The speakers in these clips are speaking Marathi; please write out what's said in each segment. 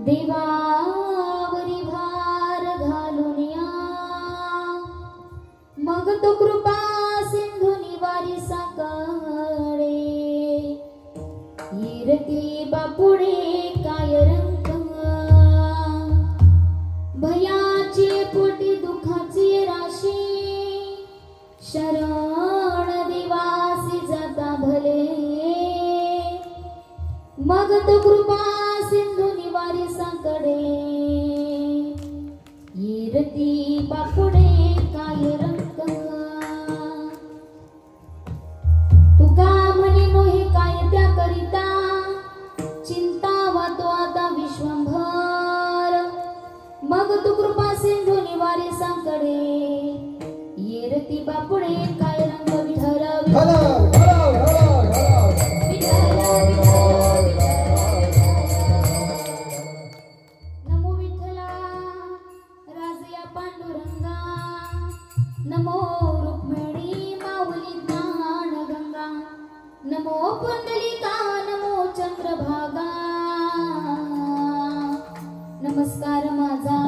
देवावरी भार घालून या, मग तो कृपा सिंधू निवारी साकडे, येरती बापुडे काय रंग, भयाची पोटी दुखाची राशी, शरण देवासी जाता भले, मग तो कृपा सिंधू निवारी साकडे, येरती बापुडे काय रंग, तुका म्हणे नोहे काय त्या करिता, चिंता वातो आता विश्वंभर, मग तू कृपा सिंधू निवारी साकडे, येरती बापुडे काय रंग, विठ्ठल नमो विठ्ठला राजया पांडुरंगा, नमो रुक्मिणी माऊली ज्ञान गंगा, नमो पुंडलिका नमो चंद्रभागा, नमस्कार माझा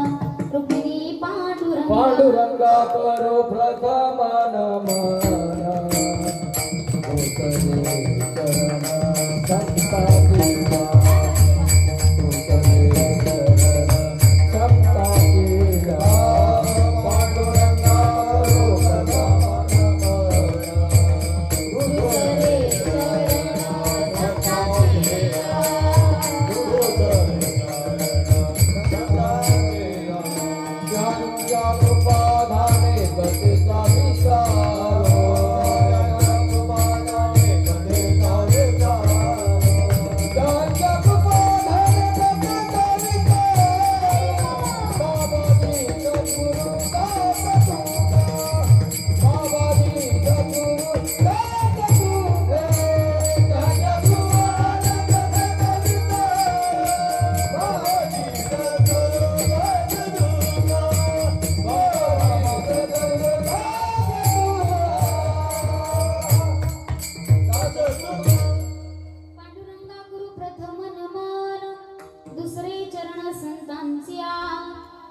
रुक्मिणी पांडुरंगा करो प्रथम नमन,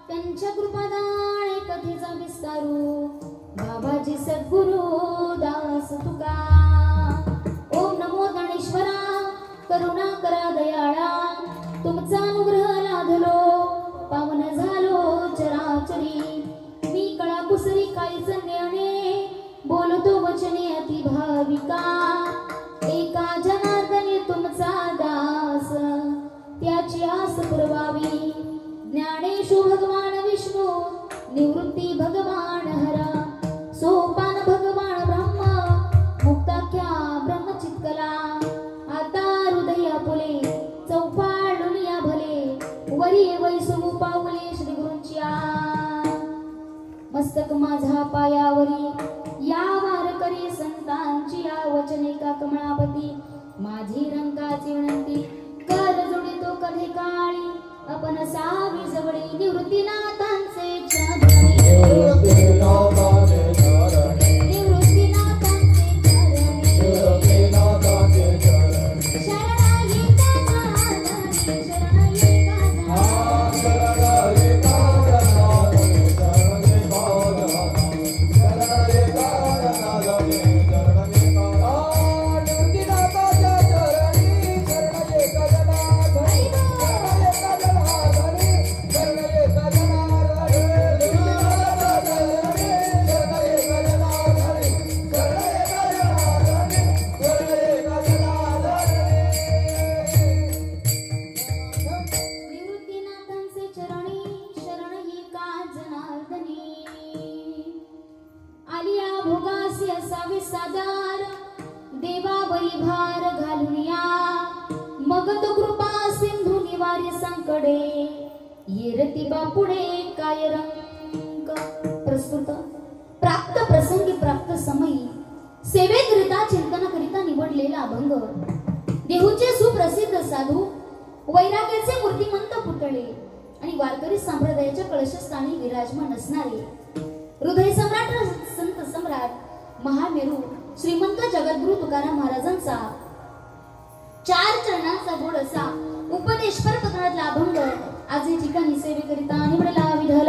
त्यांच्या कृपादाने कथेचा विस्तारू, बाबाजी सद्गुरु दास तुका, ओम नमो गणेश्वरा करुणा करा दयाळा, तुमचा अनुग्रह लाधलो पावन झालो चराचरी, मी कळा कुसरी काहीच ज्ञाने, बोलतो वचने अति भाविका, एका जनार्दने तुमचा दास, त्याची आस पुरवावी, ज्ञानेशु भगवान विष्णु, निवृत्ती भगवान हरा, सोपान भगवान ब्रह्म, मुक्ताख्या ब्रह्मचित्कला, आता हृदय फुले चौफाळुनिया भले, वरी वैसुमु पावले श्री गुरूंच्या, मस्तक माझा पायावरी, या वारकरी संतांची या वचने का कमळापती, माझी रंगाची विनंती कर जोडितो कधी काळी, आपण सावी जवळी निवृत्तीनाथांचे चरणी, निवृत्तीनाथांचे चरणी, शरणाई गाजानी, शरणाई देवावरी भार घालून या, मग तो कृपा सिंधू निवारी संकडे, येरती बापुडे काय रंग, प्रस्तुत प्राप्त प्रसंगी प्राप्त समयी सेवेकरिता चिंतनाकरिता निवडलेला अभंग, देहूचे सुप्रसिद्ध साधू, वैराग्याचे मूर्तिमंत पुतळे आणि वारकरी संप्रदायाच्या कळशस्थानी विराजमान असणारे हृदय सम्राट संत सम्राट महामेरू श्रीमंत जगद्गुरु तुकाराम महाराजांचा 4 चरणांचा गोड असा उपदेशपर पत्रातला अभंग आज या ठिकाणी सेवेकरिता निवडला विठ्ठल.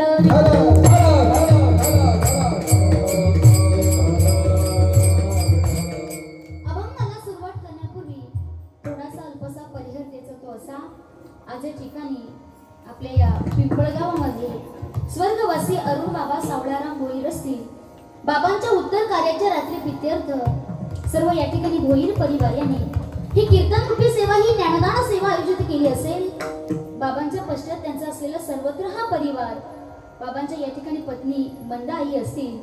अभंगाला सुरुवात करण्यापूर्वी थोडासा अल्पसा परिहार द्यायचा तो असा. आज या ठिकाणी आपल्या या पिंपळगावामध्ये स्वर्गवासी अरुण बाबा सावळाराम भोईर असतील. बाबांच्या उत्तर कार्याच्या रात्री प्रित्यर्थ सर्व या ठिकाणी भोईर परिवार यांनी ही कीर्तन रूपी सेवा ही ज्ञानदान सेवा आयोजित केली असेल. बाबांच्या पश्चात त्यांचा असलेला सर्वत्र हा परिवार, बाबांच्या या ठिकाणी पत्नी मंदाई असतील.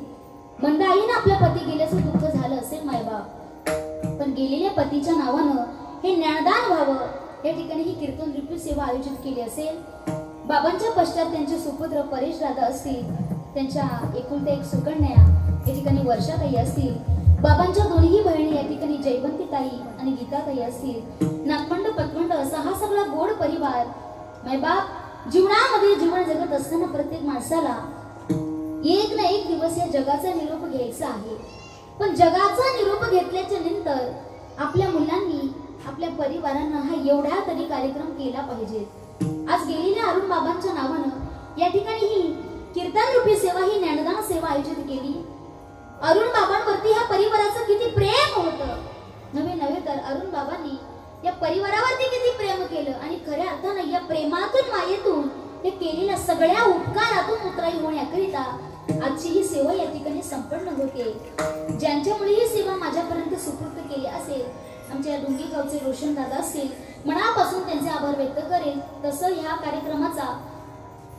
मंदाईनं आपल्या पती गेल्याचं दुःख झालं असेल मायबाप, पण गेलेल्या पतीच्या नावानं हे ज्ञानदान व्हावं या ठिकाणी ही कीर्तन रूपी सेवा आयोजित केली असेल. बाबांच्या पश्चात त्यांचे सुपुत्र परेश दादा असतील. त्यांच्या एकुलते एक सुकन्या या ठिकाणी वर्षाताई असतील. बाबांच्या दोन्ही बहिणी या ठिकाणी जयवंती ताई आणि गीताताई असतील. नागपंड पतवंड असा हा सगळा गोड परिवार. मायबाप जीवनामध्ये जीवन जगत असताना प्रत्येक माणसाला एक ना एक दिवस या जगाचा निरोप घ्यायचा आहे. पण जगाचा निरोप घेतल्याच्या नंतर आपल्या मुलांनी आपल्या परिवारांना हा एवढा तरी कार्यक्रम केला पाहिजे. आज गेलेल्या अरुण बाबांच्या नावानं या ठिकाणी ही कीर्तन रूपी सेवा ही ज्ञानदान सेवा आयोजित केली. अरुण बाबांवरती ह्या परिवाराचं किती प्रेम होतं. नव्हे तर अरुण बाबांनी या परिवारावरती किती प्रेम केलं आणि खऱ्या अर्थानं या प्रेमातून मायेतून ते केलेल्या सगळ्या उपकारातून उतराई होण्याकरिता आजची ही सेवा या ठिकाणी संपन्न होते. ज्यांच्यामुळे ही सेवा माझ्यापर्यंत सुपूर्द केली असेल, आमच्या डोंगी गावचे रोशन दादा असतील, मनापासून त्यांचे आभार व्यक्त करेल. तसं ह्या कार्यक्रमाचा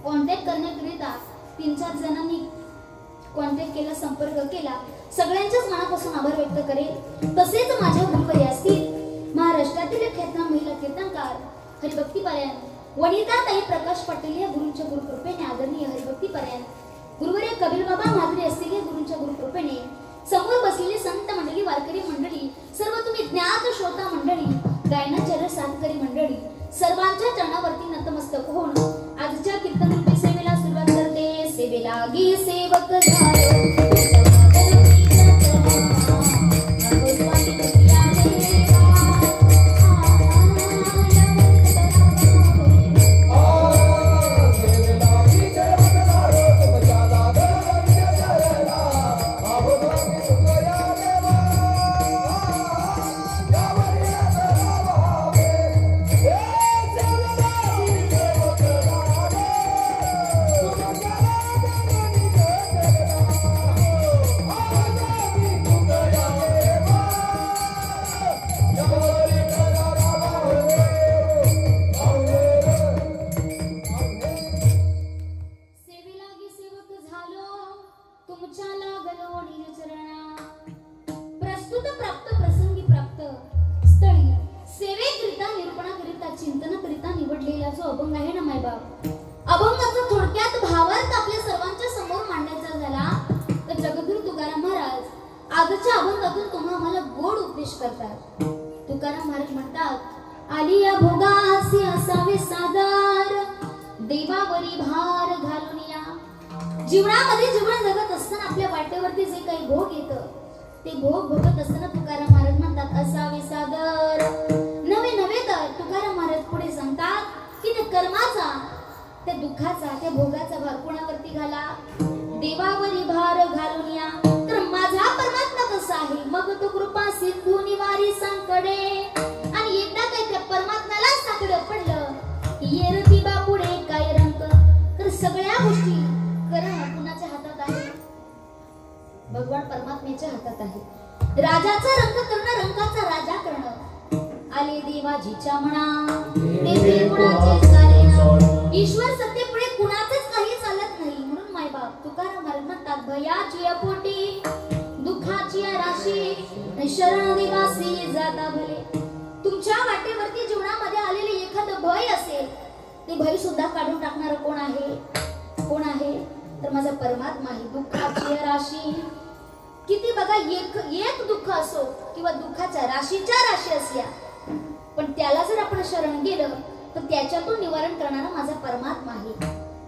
कॉन्टॅक्ट करण्याकरिता 3-4 जणांनी कॉन्टॅक्ट केला, संपर्क केला. सगळ्यांच्याच मनापासून आभार व्यक्त करेल. तसेच माझ्या गुरुवरी असतील महाराष्ट्रातील ख्यातनाम महिला कीर्तनकार हरिभक्तीपरायण वनिताताई प्रकाश पाटील या गुरूंच्या गुरुकृपेने आदरणीय हरिभक्तीपरायण गुरुवर्य कबीर बाबा म्हात्रे असतील या गुरूंच्या गुरुकृपेने समोर बसलेली संत मंडळी, वारकरी मंडळी, सर्व तुम्ही ज्ञात श्रोता मंडळी, गायनाचार्य साधकरी मंडळी, सर्वांच्या चरणावरती नतमस्तक होऊन आजच्या कीर्तन रूपी सेवेला सुरुवात करते. सेवेला गी सेवक झालो आजच्या अभंगातून तुम्हा आम्हाला गोड उपदेश करतात. तुकाराम महाराज म्हणतात, आलिया भोगासी असावे सादर देवावरी भार घालून या. जीवनामध्ये जीवन जगत असताना आपल्या वाटेवरती जे काही भोग येतं ते भोग भोगत असताना तुकाराम महाराज म्हणतात असावे सादर. नव्हे तर तुकाराम महाराज पुढे सांगतात की त्या कर्माचा, त्या दुःखाचा, त्या भोगाचा भार कोणावरती घाला? देवावरी भार घालून या. तर माझा परमात्मा कसा आहे? मग तो कृपा सिंधू निवारी संकडे. आणि एकदा काय त्या परमात्म्याला साकडं पडलं येरती बा पुढे काय रंग. तर सगळ्या गोष्टी करणं कुणाच्या हातात आहे? भगवान परमात्म्याच्या हातात आहे. राजाचा रंग करणं, रंगाचा राजा करणं. आले देवाजीच्या म्हणा ते कुणाचे चालेना. ईश्वर सत्तेपुढे कुणाचंच काही चालत नाही. म्हणून मायबाप तुकाराम महाराज म्हणतात, भयाची अपोटी दुःखाची राशी शरण देवासी जाता भले. तुमच्या वाटेवरती जीवनामध्ये आलेले एखादं भय असेल, ते भय सुद्धा काढून टाकणारं कोण आहे? कोण आहे? तर माझा परमात्मा आहे. दुःखाची राशी किती बघा, एक दुःख असो किंवा दुःखाच्या राशीच्या राशी असल्या, पण त्याला जर आपण शरण गेलं तर त्याच्यातून निवारण करणारा माझा परमात्मा आहे.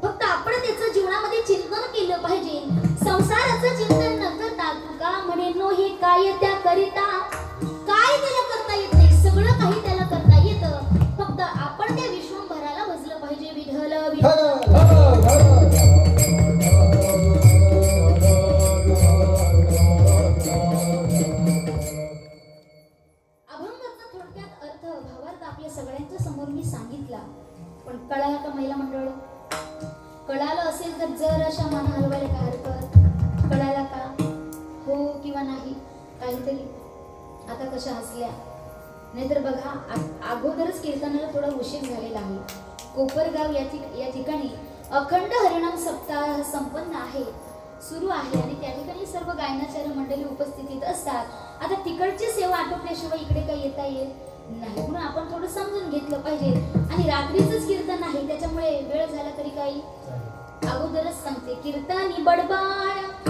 फक्त आपण त्याचं जीवनामध्ये चिंतन केलं पाहिजे. संसाराचं चिंतन न करता तुका म्हणे नो हे काय त्या करिता. काय त्याला करता येत नाही, सगळं काही त्याला करता येतं. फक्त आपण त्या पण कळाला का महिला मंडळ? कळालं असेल तर जर अशा मान हलवायला काय हरकत? कळाला का? हो किंवा नाही काहीतरी? आता कशा हसल्या? नाहीतर बघा अगोदरच कीर्तनाला थोडा उशीर झालेला आहे. कोपरगाव या ठिकाणी अखंड हरिनाम सप्ताह संपन्न आहे, सुरू आहे आणि त्या ठिकाणी सर्व गायनाचार्य मंडळी उपस्थित असतात. आता तिकडची सेवा आटोपल्याशिवाय इकडे काही येता येत नाही, म्हणून आपण थोडं समजून घेतलं पाहिजे. आणि रात्रीचंच कीर्तन आहे, त्याच्यामुळे वेळ झाला तरी काही अगोदरच सांगते. कीर्तनी बडबड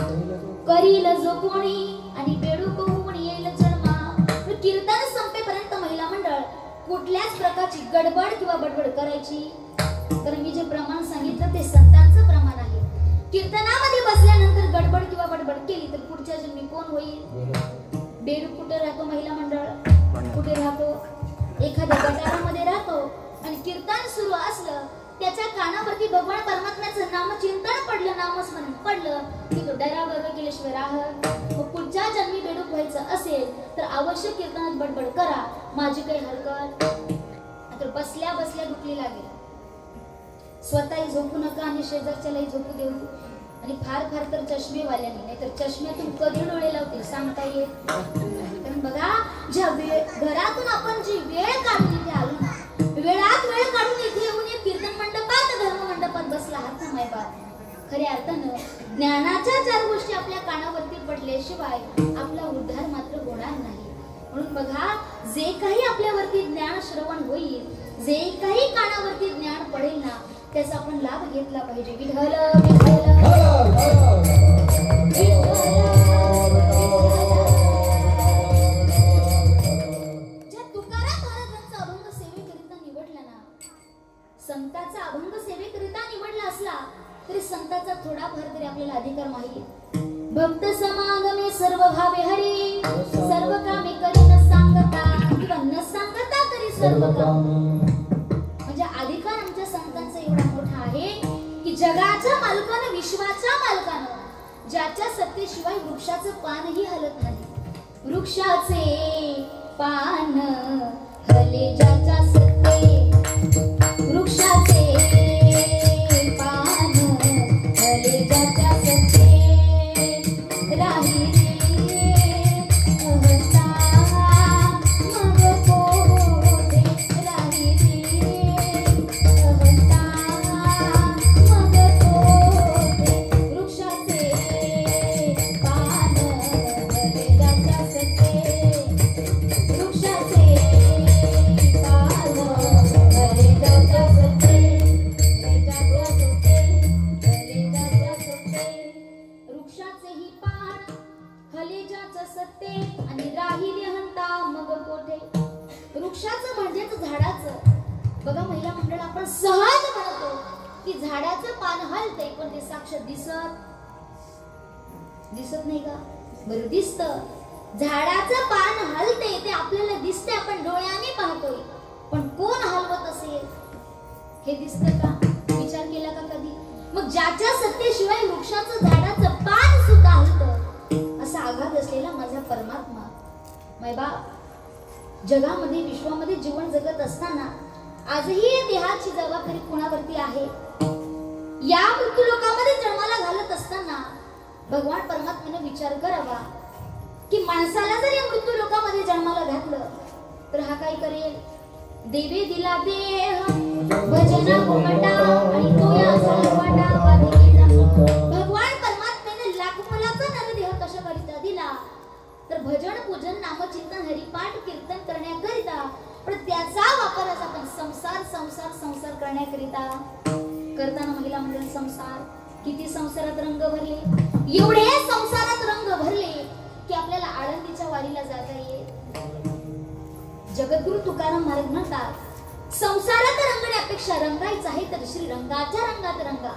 करील जो कोणी आणि बेडू कोणी येईल जन्मा. कीर्तन संपेपर्यंत महिला मंडळ कुठल्याच प्रकारची गडबड किंवा बडबड करायची. तर मी जे प्रमाण सांगितलं ते संतांचं प्रमाण आहे. कीर्तनामध्ये बसल्यानंतर गडबड किंवा बडबड केली तर पुढच्या जन्मी कोण होईल? बेडू कुठे राहतो? महिला मंडळ कुठे राहतो? एखाद्या गटारामध्ये राहतो. आणि कीर्तन सुरू असलं त्याच्या कानावरती भगवान परमात्म्याचं नामचिंतन पडलं, नामस्मरण पडलं की तो डराबर्ग केल्याशिवाय राहत. मग पुढच्या जन्मी बेडूक व्हायचं असेल तर आवश्यक कीर्तनात बडबड करा, माझी काही हरकत. तर बसल्या बसल्या दुखली लागेल, स्वतःही झोपू नका आणि शेजारच्यालाही झोपू देऊ. आणि फार फार तर चष्मेवाल्याने, नाहीतर चष्म्यातून कधी डोळे लावतील सांगता येत. कारण बघा ज्या घरातून आपण जी वेळ काढून इथे आलो ना, वेळात वेळ काढून इथे येऊन कीर्तन मंडपात धर्म मंडपात बसला आहात ना मायबाप, खऱ्या अर्थानं ज्ञानाच्या 4 गोष्टी आपल्या कानावरती पडल्याशिवाय आपला उद्धार मात्र होणार नाही. म्हणून बघा जे काही आपल्यावरती ज्ञान श्रवण होईल, जे काही कानावरती ज्ञान पडेल ना त्याचा आपण लाभ घेतला पाहिजे. विठ्ठल ज्या तुकाराम महाराजांचा अभंग सेवेकरिता निवडला ना, संताचा अभंग सेवेकरिता निवडला असला तरी संताचा थोडाफार तरी आपल्याला अधिकार माहिती. भक्त समागमे सर्व भावे हरी, सर्व कामे करी न सांगता किंवा न सांगता तरी सर्व कामे. म्हणजे अधिकार आमच्या संतांचा एवढा मोठा आहे की जगाच्या मालकानं, विश्वाच्या मालकानं ज्याच्या सत्तेशिवाय वृक्षाचं पानही हलत नाही. वृक्षाचे पान हले ज्याच्या सत्ते, वृक्षाचे पान हले ज्याच्या सत्ते, राही वृक्षाचं म्हणजेच झाडाचं. बघा महिला मंडळ आपण सहज म्हणतो की झाडाचं पान हलतंय, पण ते साक्षात दिसत नाही का? बरं दिसतं, झाडाचं पान हलतंय ते आपल्याला दिसतंय, आपण डोळ्याने पाहतोय, पण कोण हलवत असेल हे दिसतं का? विचार केला का कधी? मग ज्याच्या सत्तेशिवाय वृक्षाचं झाडाचं पान सुद्धा हलतं असा आघात असलेला माझा परमात्मा मैबा जगामध्ये विश्वामध्ये जीवन जगत असताना आजही या देहाची जबाबदारी कुणावरती आहे? या मृत्यू लोकामध्ये जन्माला घालत असताना भगवान परमात्म्याने विचार करावा की माणसाला जर या मृत्यू लोकामध्ये जन्माला घातलं तर हा काय करेल? देवे दिला देह भजना घुमटा आणि तो या झाला भगवान परमात्म्याने लाख मुलाचा नरदेह कशाकरिता दिला तर भजन पूजन नामचिंतन हरिपाठ कीर्तन करण्याकरिता, पण त्याचा वापर आज आपण संसार करण्याकरिता करताना महिला मंडळ संसार किती संसारात रंग भरले, एवढे संसारात रंग भरले की आपल्याला आळंदीच्या वारीला जाता येईल. जगद्गुरु तुकाराम महाराज म्हणतात संसारात रंगण्यापेक्षा रंगायचं आहे तर श्रीरंगाच्या रंगात रंगा.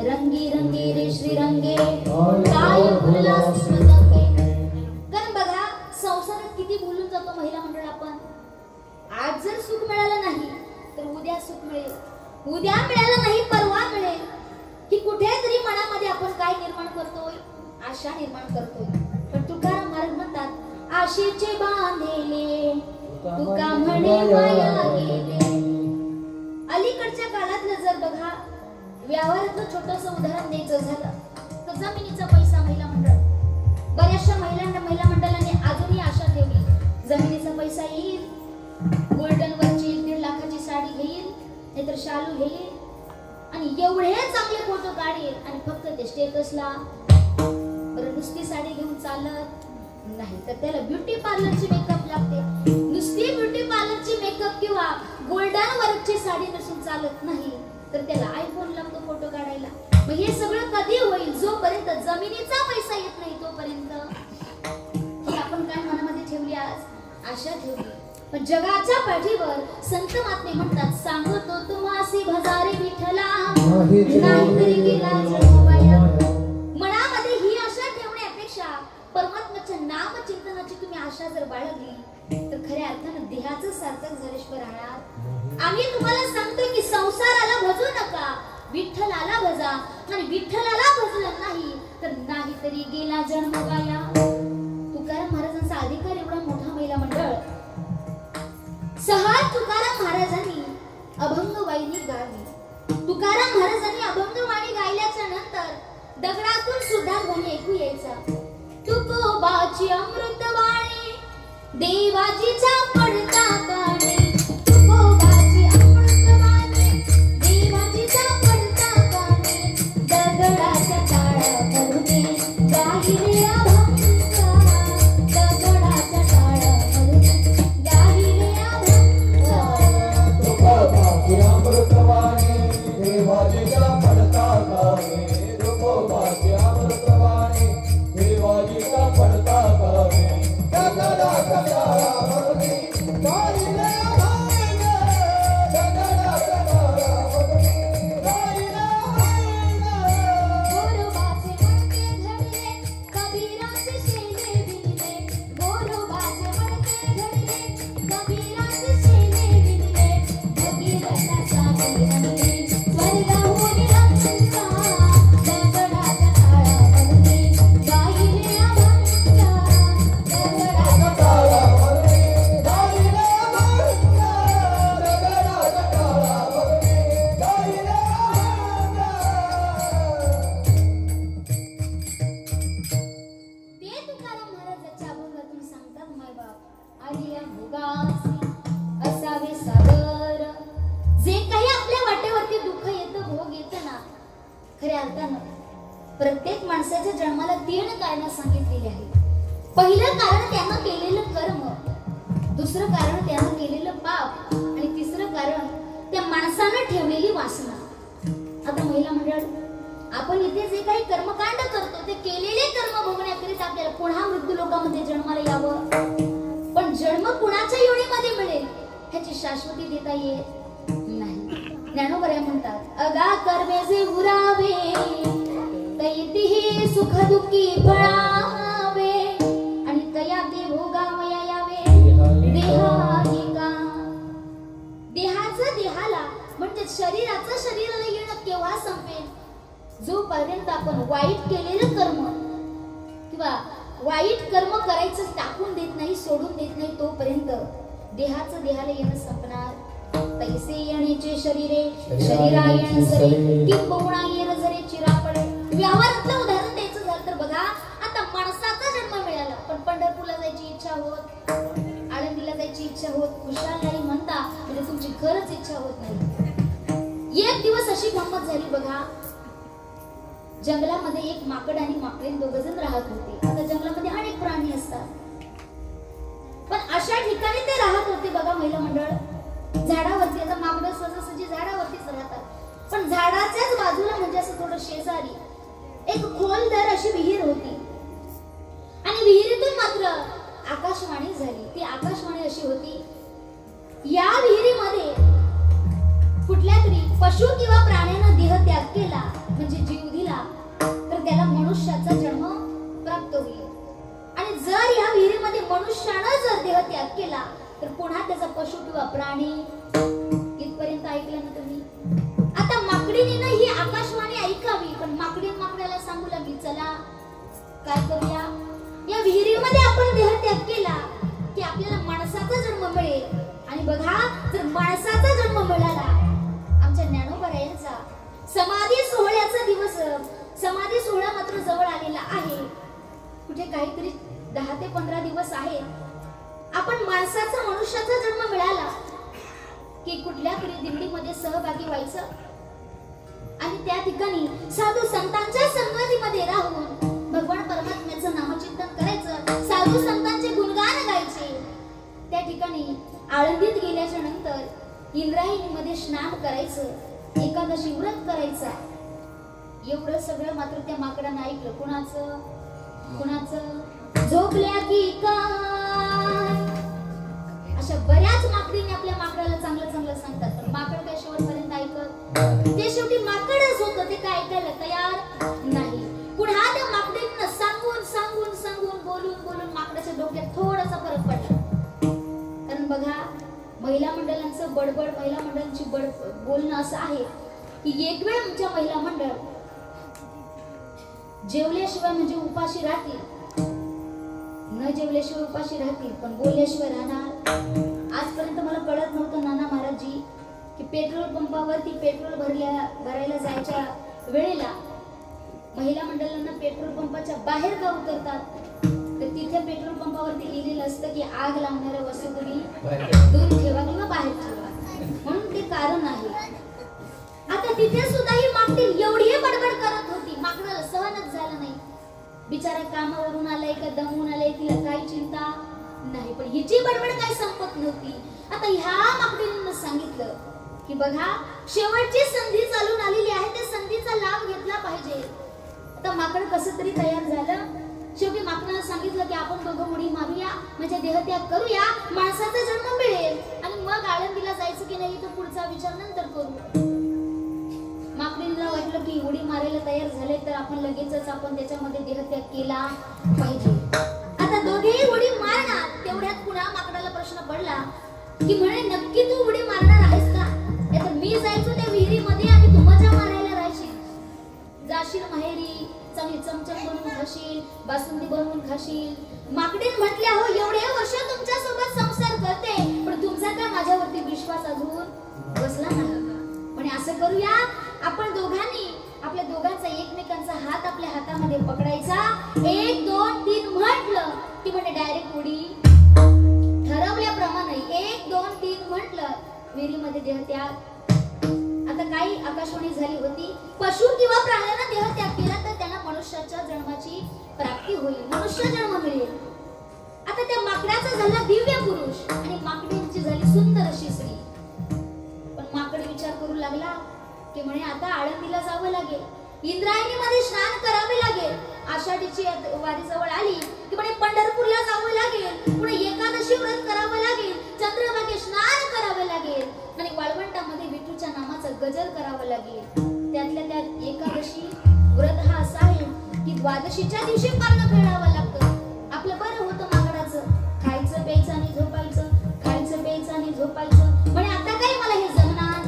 रंगी रंगी रे श्रीरंगे काय भुलला श्रीरंगे. कारण बघा संसारात किती भुलून जातो महिला मंडळ आपण. आज जर सुख मिळालं नाही तर उद्या सुख मिळेल, उद्या मिळालं नाही परवा मिळेल, की कुठेतरी मनामध्ये आपण काय निर्माण करतोय? आशा निर्माण करतोय. पण तुकाराम महाराज म्हणतात आशेचे बांधलेले तुका म्हणे माया गेले. अलीकडच्या काळातलं जर बघा व्यवहारातलं छोटंसं उदाहरण द्यायचं झालं तर जमिनीचा पैसा महिला मंडळ, बऱ्याचशा महिला मंडळाने अजूनही आशा ठेवली जमिनीचा पैसा येईल, गोल्डन वरची 1.5 लाखाची साडी घेईल, नाहीतर शालू घेईल आणि एवढे चांगले फोटो काढेल आणि फक्त ते स्टेटसला. बरं नुसती साडी घेऊन चालत नाही तर त्याला ब्युटी पार्लरची मेकअप लागते. नुसती ब्युटी पार्लरची मेकअप किंवा गोल्डन वर्कची साडी नसून चालत नाही तर त्याला आयफोन लागतो फोटो काढायला. मग हे सगळं कधी होईल? जोपर्यंत जमिनीचा पैसा येत नाही तोपर्यंत. ही आपण काय मनामध्ये ठेवली आज? आशा ठेवली. पण जगाच्या पाठीवर संत महात्मे म्हणतात सांगतो तुम्हासी भजारे विठ्ठला नाहीतरी गेला जन्मवाया. मनामध्ये ही आशा ठेवण्यापेक्षा परमात्म्याच्या नाम चिंतनाची तुम्ही आशा जर बाळगली तर खऱ्या अर्थानं देहाचं सार्थक झाल्याशिवाय राहणार. आम्ही तुम्हाला सांगतो की संसाराला भजू नका, विठ्ठलाला भजा आणि विठ्ठलाला भजलं नाही तर नाहीतरी गेला जन्म वाया. तुकाराम महाराजांचा अधिकार एवढा मोठा महिला मंडळ. सहा तुकाराम महाराजांनी अभंगवाणी गायली. तुकाराम महाराजांनी अभंगवाणी गायल्याच्या नंतर दगडातून सुद्धा ध्वनी ऐकू यायचा. तुकोबाची अमृतवाणी देवाजीच्या पडता कानी. तुकोबाची अमृतवाणी देवाजीच्या पडता कानी. दगडाच्या टाळ्यामध्ये गायले अभंग. दगडाच्या टाळ्यामध्ये गायले अभंग. तुकोबाची अमृतवाणी देवाजीच्या पडता कानी. तुकोबाची अमृतवाणी देवाजीचा पडता कानी. दगडाच्या टाळ्यामध्ये गायले अभंग. दगडाच्या टाळ्यामध्ये गायले अभंग. गोरोबाचे मडके घडले कबीराचे शेले विणले. गोरोबाचे मडके घडले कबीराचे शेले विणले. भगीरथा सागरी रंगले स्वर्गाहून रंगा. दगडाच्या टाळ्यामध्ये गायले अभंग. दगडाच्या टाळ्यामध्ये गायले अभंग. दगडाच्या टाळ्यामध्ये गायले अभंग. ते तुकाराम महाराजांच्या अभंगातून सांगतात मायबाप आलिया भोगासी असावे सागर. जे काही आपल्या वाटेवरती दुःख येतं, भोग येतं ना, खऱ्या अर्थानं प्रत्येक माणसाच्या जन्माला 3 कारणं सांगितलेली आहेत. पहिलं कारण त्यानं केलेलं कर्म, दुसरं कारण त्यानं केलेलं पाप आणि तिसरं कारण त्या माणसानं ठेवलेली वासना. आता महिला मंडळ, आपण इथे जे काही कर्मकांड करतो ते केलेले कर्म भोगण्याकरिता आपल्याला पुन्हा मृत्यू लोकांमध्ये जन्माला यावं. पण जन्म कुणाच्या योनीमध्ये मिळेल ह्याची शाश्वती देता येत नाही. ज्ञानोबा म्हणतात अगा कर्मे जे उरावे तैतिही सुख दुःखी फळावे आणि तया ते भोगावया यावे देहाधिका. देहाचं देहाला म्हणजे शरीराचं शरीराला येणं केव्हा संपेल? जोपर्यंत आपण वाईट केलेलं कर्म किंवा वाईट कर्म करायचं टाकून देत नाही, सोडून देत नाही, तोपर्यंत देहाचं देहाला येणं संपणार. तैसे येण्याचे शरीरे शरीरा येण सरी किंबहुना येण जरे चिरापडे. व्यवहारातलं उदाहरण द्यायचं झालं तर बघा, आता माणसाचा जन्म मिळाला पण पंढरपूरला जायची इच्छा होत, आळंदीला जायची इच्छा होत, खुशाल नाही म्हणता म्हणजे तुमची खरंच इच्छा होत नाही. एक दिवस अशी गंमत झाली बघा, जंगलामध्ये एक माकड आणि माकडीण दोघ जण राहत होते. आता जंगलामध्ये अनेक प्राणी असतात पण अशा ठिकाणी ते राहत होते बघा महिला मंडळ. झाडावरती, आता माकडं सहजासहजी झाडावरतीच राहतात पण झाडाच्याच बाजूला म्हणजे असं थोडं शेजारी एक खोलदार अशी विहीर होती आणि विहिरीतून मात्र आकाशवाणी झाली. ती आकाशवाणी अशी होती, या विहिरीमध्ये कुठल्या तरी पशु किंवा प्राण्यानं देह त्याग केला म्हणजे जीव दिला तर त्याला मनुष्याचा जन्म प्राप्त होईल. आणि जर या विहिरीमध्ये मनुष्यानं जर देह त्याग केला तर पुन्हा त्याचा पशु किंवा प्राणी. इथपर्यंत ऐकलं ना तुम्ही? आता माकडीने ही आकाशवाणी ऐकावी पण माकडीन माकडाला सांगू लागली चला काय करूया, या विहिरीमध्ये आपण देह त्याग केला की आपल्याला माणसाचा जन्म मिळेल. आणि बघा, जर माणसाचा जन्म मिळाला समाधी सोहळा मात्र जवळ आलेला आहे. कुठे काहीतरी 10 ते 15 दिवस आहेत. आपण माणसाचा मनुष्याचा जन्म मिळाला की कुठल्या तरी दिंडीमध्ये सहभागी व्हायचं आणि त्या ठिकाणी साधू संतांच्या संगतीमध्ये राहून भगवान परमात्म्याचं नामचिंतन करायचं, साधू संतांचे गुणगान गायचे. त्या ठिकाणी आळंदीत गेल्याच्या नंतर इंद्रायणीमध्ये स्नान करायचं, एकादशी व्रत करायचा. एवढं सगळं मात्र त्या माकडानं ऐकलं. कुणाचं झोपल्या की काय, अशा बऱ्याच माकडीने आपल्या माकडाला चांगलं चांगलं सांगतात, पण माकड काय शेवटपर्यंत ऐकत? ते शेवटी माकडच होतं, ते काय ऐकायला तयार नाही. पुन्हा त्या माकडीनं सांगून सांगून सांगून बोलून बोलून माकडाच्या डोक्यात थोडासा फरक पडला. कारण बघा, महिला मंडळांचं बडबड, महिला मंडळांची बोलणं असं आहे की एक वेळ आमच्या महिला मंडळ जेवल्याशिवाय म्हणजे उपाशी राहतील, न जेवल्याशिवाय उपाशी राहतील, पण बोलल्याशिवाय राहणार. आजपर्यंत मला कळत नव्हतं नाना महाराजजी की पेट्रोल पंपावरती पेट्रोल भरायला जायच्या वेळेला महिला मंडळांना पेट्रोल पंपाच्या बाहेर का उतरतात, तर तिथे पेट्रोल पंपावरती लिहिलेलं असतं की आग लावणाऱ्या वस्तू तुम्ही दूर ठेवा किंवा बाहेर ठेवा, म्हणून ते कारण आहे. आता तिथे सुद्धा ही माकडी एवढी बडबड करत होती, माकडाला सहनच झालं नाही. बिचारा कामावरून आलाय का दमून आलाय, तिला काही चिंता नाही, पण हिची बडबड काय संपत नव्हती. आता ह्या माकडीने सांगितलं की बघा, शेवटची संधी चालून आलेली आहे, त्या संधीचा लाभ घेतला पाहिजे. आता माकड कसं तरी तयार झालं. शेवटी माकडाने सांगितलं की आपण दोघं उडी मारूया, म्हणजे देहत्याग करूया, माणसाचा जन्म मिळेल आणि मग आळंदीला जायचं की नाही तो पुढचा विचार नंतर करू. माकडीला वाटलं की उडी मारायला तयार झाले तर आपण लगेचच आपण त्याच्यामध्ये देहत्याग केला पाहिजे. आता दोघेही उडी मारणार. तेवढ्यात पुन्हा माकडाला प्रश्न पडला की म्हणे नक्की तू उडी मारणार आहेस का? नाहीतर मी जायचो त्या विहिरीमध्ये आणि तू मजा मारायला राहशील, जाशील माहेरी, चांगली चमचम बनवून खाशील, बासुंदी बनवून खाशील. माकडीन म्हटल्या, हो एवढे वर्ष तुमच्या सोबत संसार करते, पण तुमचा का माझ्यावरती विश्वास अजून बसला नाही. म्हणे असं करूया, आपण दोघांनी आपल्या दोघांचा एकमेकांचा हात आपल्या हातामध्ये पकडायचा, 1 2 3 म्हटलं की म्हणे डायरेक्ट उडी. ठरवल्याप्रमाणे 1 2 3 म्हटलं, विहिरीमध्ये देहत्याग. आता काही आकाशवाणी झाली होती, पशु किंवा प्राण्याला देहत्याग केला तर त्यांना मनुष्याच्या जन्माची प्राप्ती होईल, मनुष्य जन्म मिळेल. आता त्या माकडाचा झाला दिव्य पुरुष आणि माकडीची झाली सुंदर अशी स्त्री. पण माकड विचार करू लागला की म्हणे आता आळंदीला जावं लागेल, इंद्रायणीमध्ये स्नान करावे लागेल, आषाढीची वारी जवळ आली की म्हणे पंढरपूरला जावं लागेल, पुढे एकादशी व्रत करावं लागेल, चंद्रभागे स्नान करावं लागेल आणि वाळवंटामध्ये विठूच्या नामाचा गजर करावं लागेल. त्यातल्या त्यात एकादशी व्रत हा असा आहे की द्वादशीच्या दिवशी पारणं फेडावं लागतं. आपलं बरं होतं माकडाचं, खायचं प्यायचं आणि झोपायचं, खायचं प्यायचं आणि झोपायचं. म्हणे आता काय मला हे जमणार.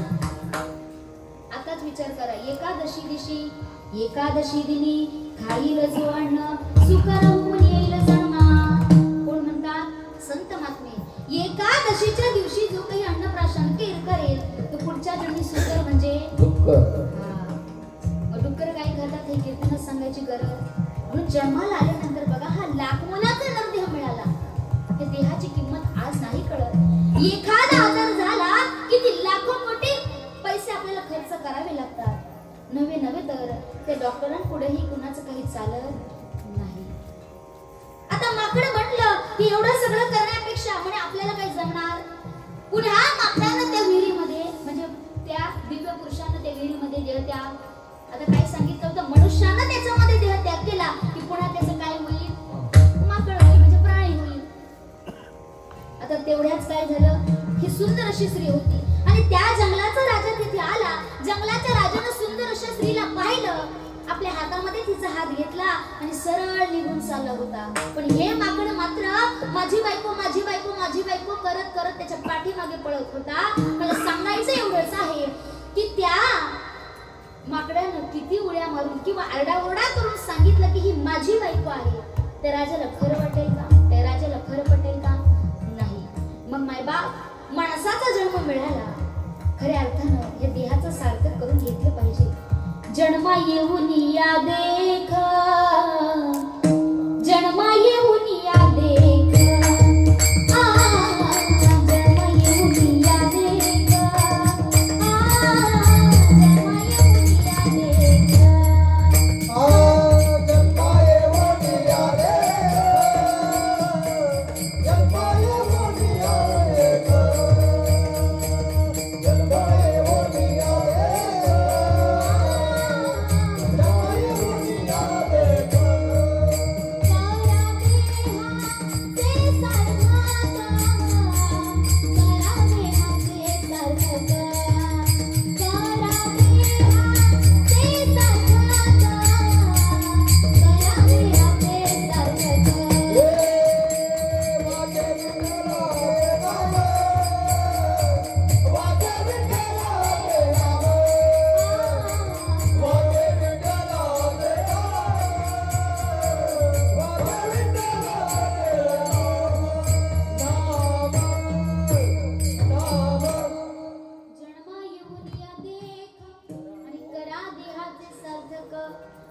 आताच विचार करा, एकादशी दिवशी एकादशी दिनी खाईल जो अन्न सुख राहून येईल जन्मा. कोण म्हणतात? संत महात्मे. एकादशीच्या दिवशी जो काही अन्नप्राशन करेल तो पुढच्या जन्मी सुख म्हणजे डुक्कर. डुक्कर काय करतात हे कीर्तनात सांगायची गरज. म्हणून जन्माला आल्यानंतर बघा, हा लाख मोलाचा नरदेह मिळाला, त्या देहाची किंमत आज नाही कळत. एखादा आजार झाला की ती लाखो कोटी पैसे आपल्याला खर्च करावे लागतात. नव्हे तर त्या डॉक्टरांपुढेही कुणाचं काही चालत नाही. आता माकड म्हटलं की एवढं सगळं करण्यापेक्षा म्हणे आपल्याला काही जमणार. पुन्हा माकडानं त्या विहिरीमध्ये म्हणजे त्या दिव्य पुरुषानं त्या विहिरीमध्ये देहत्याग. आता काय सांगितलं होतं, मनुष्यानं त्याच्यामध्ये देहत्याग केला की पुन्हा त्याचं काय होईल? माकड होईल, म्हणजे प्राणी होईल. आता तेवढ्याच काय झालं, ही सुंदर अशी स्त्री होती आणि त्या जंगलाचा राजा तिथे आला. जंगलाच्या राजानं सुंदर अशा स्त्रीला पाहिलं, आपल्या हातामध्ये तिचा हात घेतला आणि सरळ निघून चालला होता. पण हे माकड मात्र माझी बायको माझी बायको माझी बायको करत करत त्याच्या पाठीमागे पळत होता. मला सांगायचं एवढंच आहे की त्या माकडानं किती उड्या मारून किंवा आरडाओरडा करून सांगितलं की ही माझी बायको आहे, त्या राजाला खरं वाटेल का? त्या राजाला खरं पटेल का? नाही. मग मायबाप, माणसाचा जन्म मिळाला, खऱ्या अर्थानं या देहाचं सार्थक करून घेतलं पाहिजे. जन्मा येऊन या देखा, जन्मा येऊन या देखा, जन्मा येऊन या देखा, जन्मा येऊन या देखा.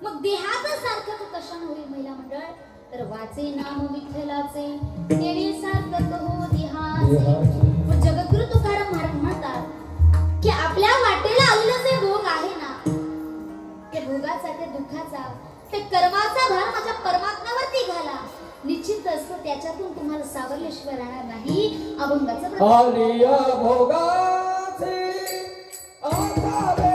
मग देहाचं सार्थक कशाने होईल महिला मंडळ? तर वाचे नाम विठ्ठलाचे तेणे सार्थक हो देहाचे. मग जगद्गुरु तुकाराम महाराज म्हणतात की आपल्या वाटेला आलेलं जे भोग आहे ना, ते भोगाचा, ते दुःखाचा, ते कर्माचा भार माझ्या परमात्म्यावरती घाला. निश्चित असतं त्याच्यातून तुम्हाला सावरल्याशिवाय राहणार नाही. अभंगाचं आलिया भोगाचे आकारे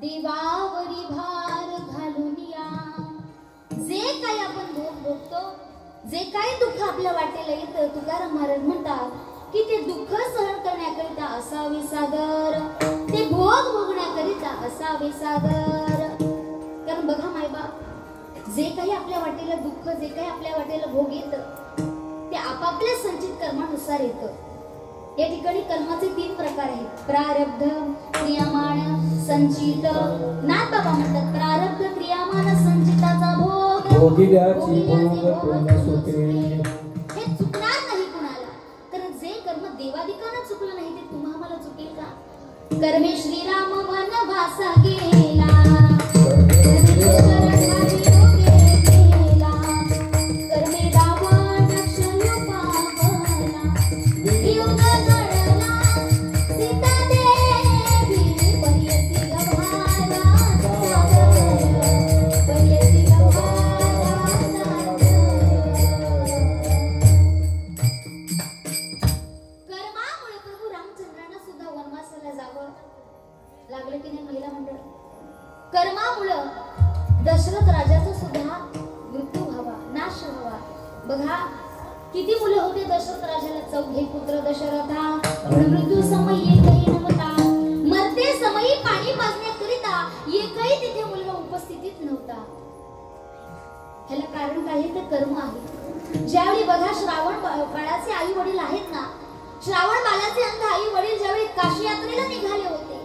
देवावरी भार घालून या. जे काही आपण भोग भोगतो, जे काही दुःख आपल्या वाटेला येतं, तुकाराम महाराज म्हणतात की ते दुःख सहन करण्याकरिता असावे सादर, ते भोग भोगण्याकरिता असावे सादर. कारण बघा मायबाप, जे काही आपल्या वाटेला दुःख, जे काही आपल्या वाटेला भोग येतं, ते आपापल्या संचित कर्मानुसार येतं. या ठिकाणी कर्माचे 3 प्रकार आहेत: प्रारब्ध, क्रियामान, संचित. नाथ बाबा म्हणतात प्रारब्ध, क्रियामान, संचिताचा भोग भोगिल्याची भोग सुटे. हे चुकणार नाही कुणाला. तर जे कर्म देवादिकांना चुकलं नाही ते तुम्हा मला चुकेल का? कर्मे श्रीराम वनवासा गेला, Oh गेला मंडळ. कर्मामुळं दशरथ राजाचा सुद्धा मृत्यू व्हावा, नाश व्हावा. बघा किती मुलं होते दशरथ राजाला, 4 पुत्र दशरथा. मृत्यू समय एकही नव्हता, मरते समयी पाणी पाजण्याकरिता एकही तिथे मुलगा उपस्थितीत नव्हता. ह्याला कारण काय आहे? ते कर्म आहे. ज्यावेळी बघा श्रावण बाळाचे आई वडील आहेत ना, श्रावण बाळाचे अंध आई वडील ज्यावेळी काशी यात्रेला निघाले होते,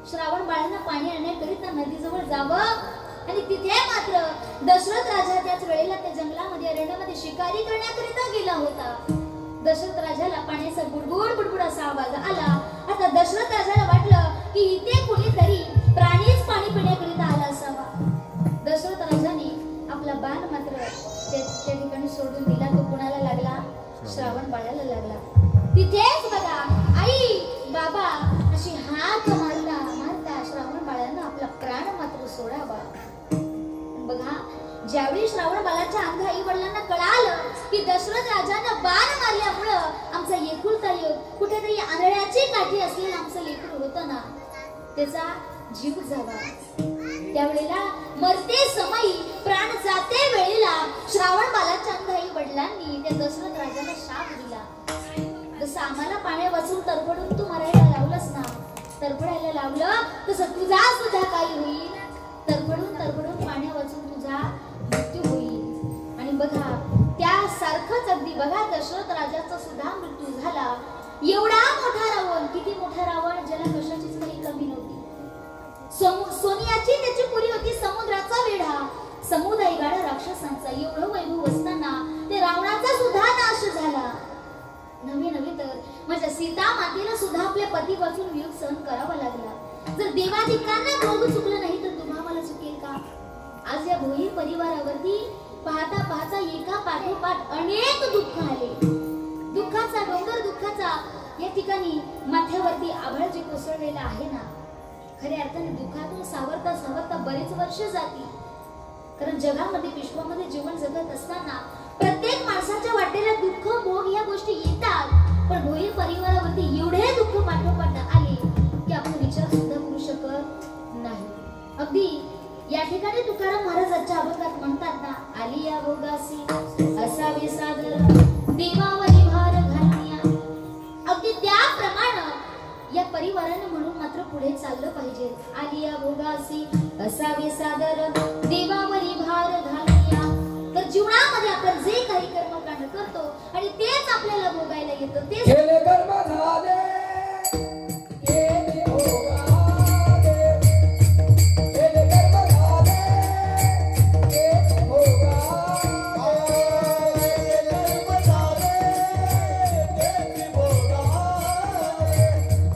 श्रावण बाळांना पाणी आणण्याकरिता नदीजवळ जावं आणि तिथे मात्र दशरथ राजा त्याच वेळेला त्या जंगलामध्ये अरण्यामध्ये शिकारी करण्याकरिता गेला होता. दशरथ राजाला पाण्याचा बुडबुड बुडबुड असा आवाज आला. आता दशरथ राजाला वाटलं की इथे कुणीतरी प्राणीच पाणी पिण्याकरिता आला असावा. दशरथ राजाने आपला बाण मात्र त्या ठिकाणी सोडून दिला. तो कुणाला लागला? श्रावण बाळाला लागला. तिथेच बघा आई बाबा अशी हाक मारता मारता श्रावण बाळानं आपला प्राण मात्र सोडावा. बघा ज्यावेळी श्रावण बाळाच्या अंध आई वडिलांना कळालं की दशरथ राजानं बाण मारल्यामुळं आमचा एकुलता एक कुठेतरी आंधळ्याची काठी असलेलं आमचं लेकरू होतं ना, त्याचा जीव जावा. त्यावेळेला मरते समयी प्राण जाते वेळेला श्रावण बाळाच्या अंध आई वडिलांनी त्या दशरथ राजाला शाप दिला. जसं आम्हाला पाण्या वाचून तरफडून तू मरायला लावलंस ना, तरफडायला लावलं, तसं तुझा सुद्धा काही होईल. तरफडून तरफडून पाण्या वाचून तुझा मृत्यू होईल. आणि बघा त्यासारखंच अगदी बघा दशरथ राजाचा सुद्धा मृत्यू झाला. एवढा मोठा रावण, किती मोठा रावण, ज्याला कशाचीच काही कमी नव्हती. सोनियाची त्याची पुरी होती, समुद्राचा वेढा, समुदाय गाडा राक्षसांचा. एवढं वैभव असताना ते रावणाचा सुद्धा नाश झाला. नवे नवे तर माझ्या सीता मातेला सुद्धा आपल्या पती पासून वियोग सहन करावा लागला. जर देवाधिकांना भोग चुकलं नाही तर तुम्हा मला चुकेल का? आज या भोई परिवारावरती पाहता पाहता एका पाठोपाठ अनेक दुःख आले. दुःखाचा डोंगर, दुःखाचा या ठिकाणी माथ्यावरती आभाळ जे कोसळलेलं आहे ना, खऱ्या अर्थाने दुःखातून सावरता सावरता बरेच वर्ष जातील. कारण जगामध्ये विश्वामध्ये जीवन जगत असताना प्रत्येक माणसाच्या वाटेला दुःख भोग या गोष्टी येतात. पण भोई परिवारावरती एवढे दुःख पाठोपाठ आले की आपण विचार सुद्धा करू शकत नाही. अगदी या ठिकाणी तुकाराम महाराजांच्या अभंगात म्हणतात ना, आली या भोगासी असावे सादर देवावरी भार घालूया. अगदी त्याप्रमाणे या परिवाराने म्हणून मात्र पुढे चाललं पाहिजे. आली या भोगासी असावे सादर देवावरी भार घालूया. तर जीवनामध्ये आपण जे काही कर्मकांड करतो आणि तेच आपल्याला भोगायला येतं. ते केले कर्म झाले केले भोगाले, केले कर्म झाले केले भोगाले, केले कर्म झाले केले भोगाले,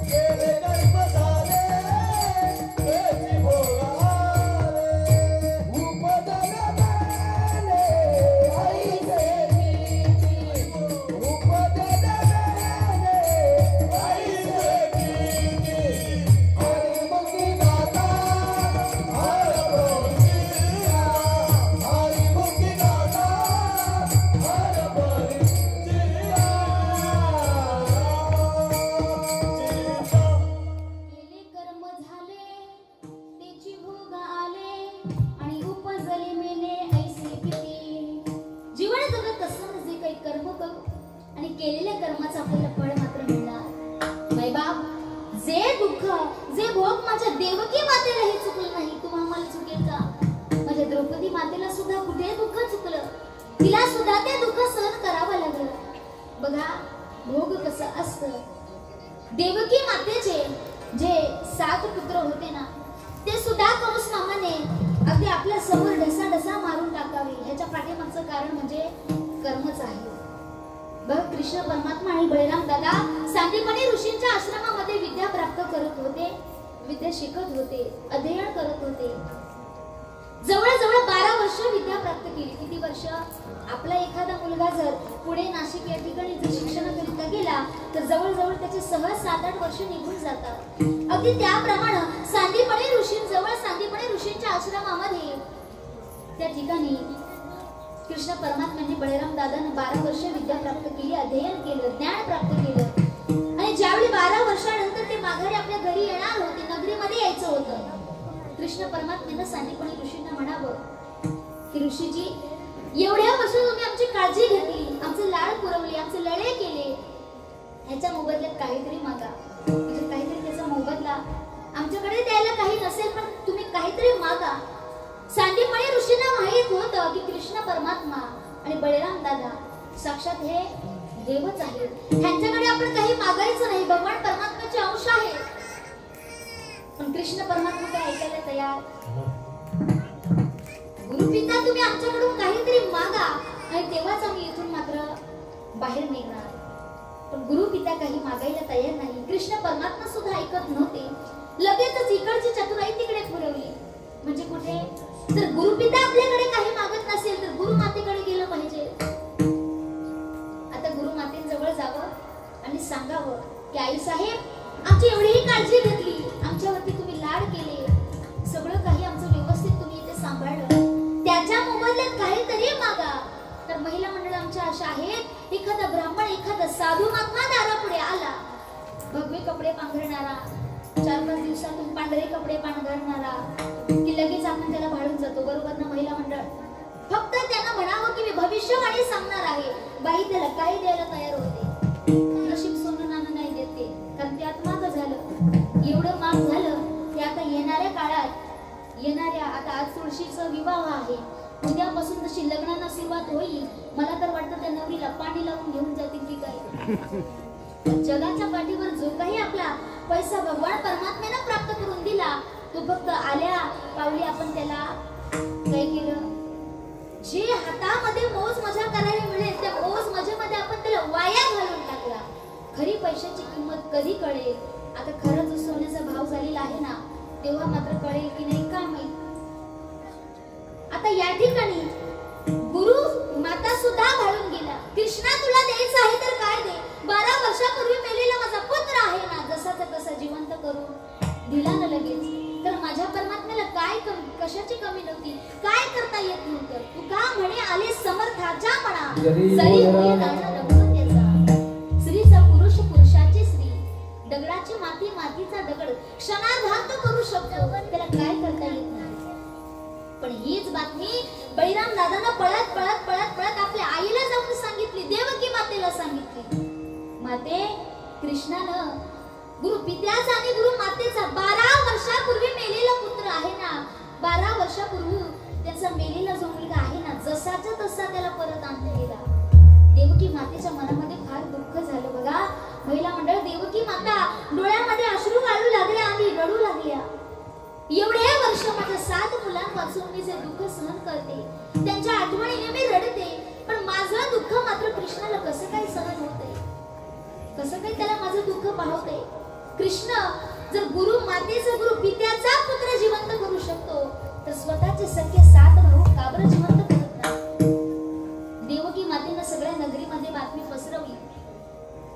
केले कर्म झाले केले भोगाले. उपदन मेले आई देवी, उपदन मेले आई देवी, हरि मुक्ती दाता हर बोलिया, हरि मुक्ती दाता हर बोलिया. केले कर्म झाले त्याची भोग आले आणि उपजले मेले ऐसे किती. जीवन जगत असताना जे काही कर्म करू आणि केलेल्या कर्माचं आपल्याला फळ मात्र मिळणार. मायबाप जे दुःख जे भोग माझ्या देवकी मातेला हे चुकलं नाही, तुम्हा मला चुकेल का? माझ्या द्रौपदी मातेला सुद्धा कुठे दुःख चुकलं, तिला सुद्धा ते दुःख सहन करावं लागलं. बघा भोग कसं असतं. देवकी मातेचे जे 7 पुत्र होते ना, ते सुद्धा कंस मामाने अगदी आपल्या समोर ढसा ढसा मारून टाकावे. ह्याच्या पाठीमागचं कारण म्हणजे कर्मच आहे. बघ कृष्ण परमात्मा आणि बळीराम दादा सांदीपणी ऋषींच्या आश्रमामध्ये विद्या प्राप्त करत होते, विद्या शिकत होते, अध्ययन करत होते. जवळजवळ 12 वर्ष विद्या प्राप्त केली. किती वर्ष? आपला एखादा मुलगा जर पुणे नाशिक या ठिकाणी जर शिक्षणाकरिता गेला तर जवळजवळ त्याचे सहज 7-8 वर्ष निघून जातात. अगदी त्याप्रमाणे सांदीपणी ऋषींजवळ, सांदीपणी ऋषींच्या आश्रमामध्ये त्या ठिकाणी कृष्ण परमात्म्यांनी बळीराम दादांना 12 वर्ष विद्या प्राप्त केली, अध्ययन केलं, ज्ञान प्राप्त केलं. आणि ज्यावेळी 12 वर्षानंतर ते माघारी आपल्या घरी येणार होते, नगरीमध्ये यायचं होतं, परमात्म्यानं सांगितलं ऋषींना म्हणावं की ऋषीजी, एवढ्या वर्ष तुम्ही आमची काळजी घेतली, आमचे लाड पुरवले, आमचे लढे केले, ह्याच्या मोबदल्यात काहीतरी मागा. म्हणजे काहीतरी त्याचा मोबदला आमच्याकडे द्यायला काही नसेल, पण तुम्ही काहीतरी मागा. सांदीपणी ऋषींना माहित होतं की कृष्ण परमात्मा आणि बळीराम दादा साक्षात हे देवच आहेत. ह्यांच्याकडे आपण काही मागायचं नाही, भगवान परमात्म्याचे अंश आहे. पण कृष्ण परमात्मा काय ऐकायला तयार? गुरुपिता, तुम्ही आमच्याकडून काहीतरी मागा आणि तेव्हाच आम्ही इथून मात्र बाहेर निघणार. पण गुरुपिता काही मागायला तयार नाही. कृष्ण परमात्मा सुद्धा ऐकत नव्हते. लगेचच इकडची चतुराई तिकडे पुरवली. म्हणजे कुठे? जर गुरुपिता आपल्याकडे काही मागत नसेल तर गुरुमातेकडे गेलं पाहिजे. आता गुरुमातेजवळ जावं आणि सांगावं की आई साहेब, आमची एवढीही काळजी घेतली, आमच्यावरती तुम्ही लाड केले, सगळं काही आमचं व्यवस्थित तुम्ही इथे सांभाळलं, त्याच्या मोबदल्यात काहीतरी मागा. तर महिला मंडळ आमच्या अशा आहेत, एखादा ब्राह्मण, एखादा साधू महात्मा दारापुढे आला, भगवे कपडे पांघरणारा, 4-5 दिवसातून पांढरे कपडे पांघरणारा, की लगेच आपण त्याला भाडून जातो. बरोबर ना महिला मंडळ? फक्त त्यांना म्हणावं की मी भविष्यवाणी सांगणार आहे, बाई त्याला काही द्यायला तयार होते. नशीब सोनं नाणं नाही देते, कारण ते आता मागं झालं. एवढं माग झालं की आता येणाऱ्या काळात आता आज तुळशीचा विवाह आहे, उद्यापासून जशी लग्नाला सुरुवात होईल, मला तर वाटतं त्या नवरीला पाणी लावून घेऊन जातील की काय. जगाच्या पाठीवर जो काही आपला पैसा भगवान परमात्म्यानं प्राप्त करून दिला, तो फक्त आल्या पावली आपण त्याला काय केलं? जे हातामध्ये मौज मजा करायला मिळेल त्या मौज मजेमध्ये आपण त्याला वाया घालून टाकला. खरी पैशाची किंमत कधी कळेल? आता खरंच सोन्याचा भाव झालेला आहे ना, तेव्हा मात्र कळेल की नाही काय माहित. आता या ठिकाणी गुरु माता सुद्धा घालून गेला. कृष्णा, तुला द्यायचं आहे तर काय दे. 12 वर्षापूर्वी मेलेला माझा पुत्र आहे ना, जसाचा तसा जिवंत करून दिला ना लगेच. तर माझ्या परमात्म्याला काय कशाची कमी नव्हती, काय करता येत नव्हतं. तू का म्हणे आले समर्थाच्या म्हणा, जरी होई नाना रघुपतीचा. स्त्रीचा पुरुष, पुरुषाची स्त्री, दगडाची माती, मातीचा दगड क्षणार्धात करू शकतो, त्याला काय करता येत नाही. पण हीच बातमी बळीराम दादांना पळत पळत पळत पळत आपल्या आईला जाऊन सांगितली, देवकी मातेला सांगितली. माते, कृष्णानं गुरु पित्याचा आणि गुरु मातेचा 12 वर्षापूर्वी मेलेला पुत्र आहे ना, 12 वर्षापूर्वी त्याचा मेलेला जो मुलगा आहे ना, जसाचा तसा त्याला परत आणला गेला. देवकी मातेच्या मनामध्ये फार दुःख झालं बघा. महिला मंडळ, देवकी माता डोळ्यामध्ये अश्रू गाळू लागल्या आणि रडू लागल्या. एवढे वर्ष माझ्या 7 मुलांपासून मी जे दुःख सहन करते, त्यांच्या आठवणीने मी रडते, पण माझं दुःख मात्र कृष्णाला कसं काय सहन होतंय? कसं काय त्याला माझं दुःख पाहतंय? कृष्ण जर गुरु मातेचा, गुरु पित्याचा पुत्र जिवंत करू शकतो, तर स्वतःचे सख्खे 7 भाऊ का बरं जिवंत करत नाही? देवकी मातेने सगळ्या नगरीमध्ये बातमी पसरवली.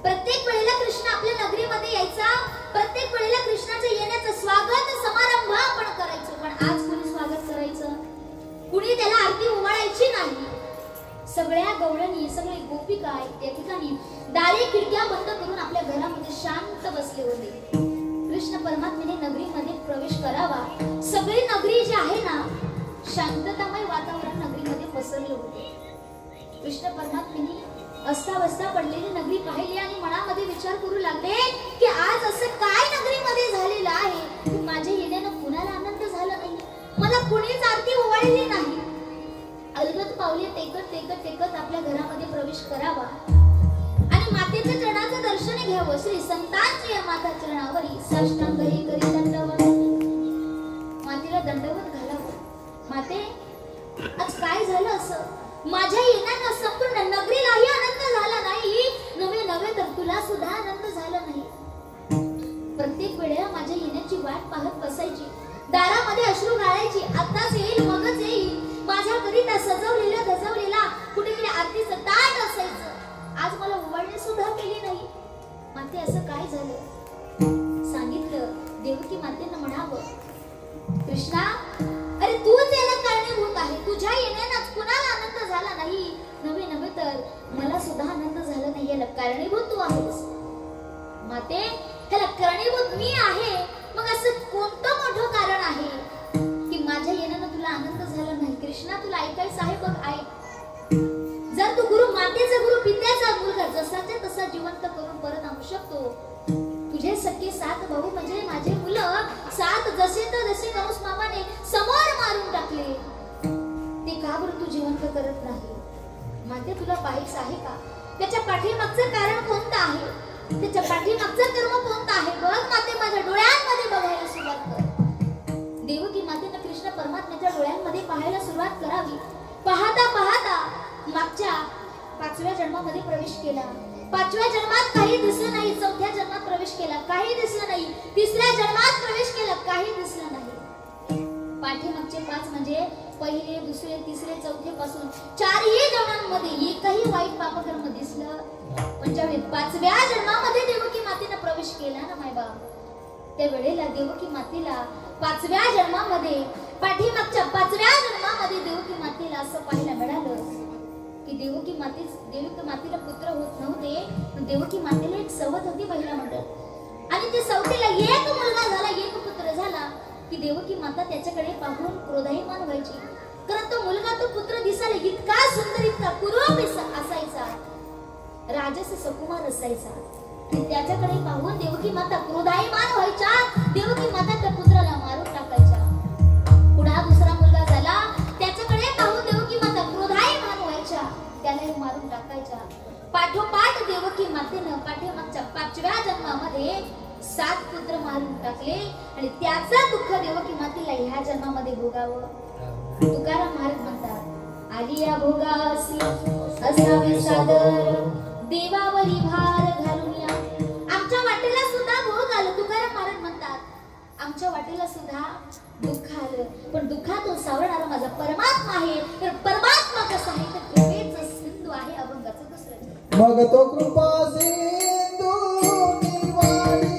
प्रत्येक वेळेला कृष्ण आपल्या नगरीमध्ये यायचा, प्रत्येक वेळेला कृष्णाच्या येण्याचं स्वागत समारंभ आपण करायचो. पण आज कुणी स्वागत करायचं? कुणी त्याला आरती ओवाळायची नाही. सगळ्या गवळणी, सगळे गोपिका त्या ठिकाणी दारे खिडक्या बंद करून आपल्या घरामध्ये शांत बसले होते. कृष्ण परमात्म्याने नगरीमध्ये प्रवेश करावा, सगळी नगरी जी आहे ना, शांततामय वातावरण नगरीमध्ये पसरले होते. कृष्ण परमात्म्याने अस्ताव्यस्ता पडलेली नगरी पाहिली आणि मनामध्ये विचार करू लागले की आज असं काय नगरीमध्ये झालेलं आहे की माझ्या येण्यानं कुणाला आनंद झाला नाही, मला कुणीच आरती ओवाळली नाही. अलगद पावले टेकत टेकत टेकत आपल्या घरामध्ये प्रवेश करावा आणि मातेच्या चरणाचं दर्शन घ्यावं. श्री संतांची माता चरणावरी साष्टांग हे करी दंडवत, मातेला दंडवत घालावं. माते, आज काय झालं असं? माझ्या येण्यानं संपूर्ण नगरीलाही आनंद झाला नाही, नवे तर तुला सुद्धा आनंद झाला नाही. प्रत्येक वेळेला माझ्या येण्याची वाट पाहत बसायची, दारामध्ये अश्रू गाळायची, आताच येईल मगच येईल. माझ्याकरिता सजवलेला धजवलेला कुठेतरी आरतीचं ताट असायचं, आज मला ओवाळणी सुद्धा केली नाही. माते, असं काय झालं? सांगितलं. देवकी मातेनं म्हणावं, कृष्णा, अरे तूच याला कारणीभूत आहे. तुझ्या येण्यानं कुणाला आनंद झाला नाही, नवे तर मला सुद्धा आनंद झाला नाही. याला कारणीभूत तू आहेस. माते, ह्याला कारणीभूत मी आहे. मग असं कोणतं मोठं कारण आहे की माझ्या कृष्णा तुला ऐकायचं आहे बघ ऐक. जर तू गुरु मातेचा गुरु पित्याचा मुलगा जसाच्या तसा जिवंत करून परत आणू शकतो. तुझे सख्खे 7 भाऊ म्हणजे माझे मुलं 7 जसे तर जसे कंस मामाने समोर मारून टाकले ते का बरं तू जिवंत करत नाही? माते तुला पाहायचं आहे का? त्याच्या पाठीमागचं कारण कोणतं आहे? त्याच्या पाठीमागचं कर्म कोणतं आहे? बघ माते माझ्या डोळ्यांमध्ये बघायला सुरुवात कर. देवकी मातेनं कृष्ण परमात्म्याच्या डोळ्यांमध्ये पाहायला सुरुवात करावी. पाहता पाहता मागच्या 5व्या जन्मामध्ये प्रवेश केला. 5व्या जन्मात काही दिसलं नाही. 4थ्या जन्मात प्रवेश केला, काही दिसलं नाही. 3ऱ्या जन्मात प्रवेश केला, काही दिसलं नाही. पाठीमागचे 5 म्हणजे पहिले, दुसरे, तिसरे, चौथे पासून 4ही जन्मांमध्ये एकही वाईट पापकर्म दिसलं. पण ज्यावेळी 5व्या जन्मामध्ये देवकी मातेनं प्रवेश केला ना मायबाप, त्या वेळेला देवकी मातेला 5व्या जन्मामध्ये, पाठीमागच्या 5व्या जन्मामध्ये देवकी मातेला असं पाहायला मिळालं की देवकी मातेला पुत्र होत नव्हते, पण देवकी मातेला एक सवत होती महिला मंडळ. आणि ते सवतीला एक मुलगा झाला, एक पुत्र झाला की देवकी माता त्याच्याकडे पाहून क्रोधायमान व्हायची. कारण तो मुलगा, तो पुत्र दिसायला इतका सुंदर, इतका कुरूप असायचा, राजस सुकुमार असायचा. आणि त्याच्याकडे पाहून देवकी माता क्रोधायमान व्हायच्या. देवकी माता त्या पुत्राला मारून टाकायच्या. पुन्हा दुसरा मुलगा झाला, त्याच्याकडे पाहून देवकी माता क्रोधायमान व्हायच्या, त्यालाही मारून टाकायच्या. पाठोपाठ देवकी मातेनं पाठीमागच्या 5व्या जन्मामध्ये 7 पुत्र मारून टाकले आणि त्याचा दुःख देवकी मातेला ह्या जन्मामध्ये भोगावं. तुकाराम महाराज म्हणतात, आलिया भोगासी असावे सादर, देवावरी भार घालून या. आमच्या वाटेला सुद्धा भोग आलं. तुकाराम महाराज म्हणतात, आमच्या वाटेला सुद्धा दुःख आलं, पण दुःखातून सावरणारा माझा परमात्मा आहे. तर परमात्मा कसा आहे? तर कृपेचा सिंधू आहे, अभंगाचं दुसरं. मग तो कृपा सिंधू निवारी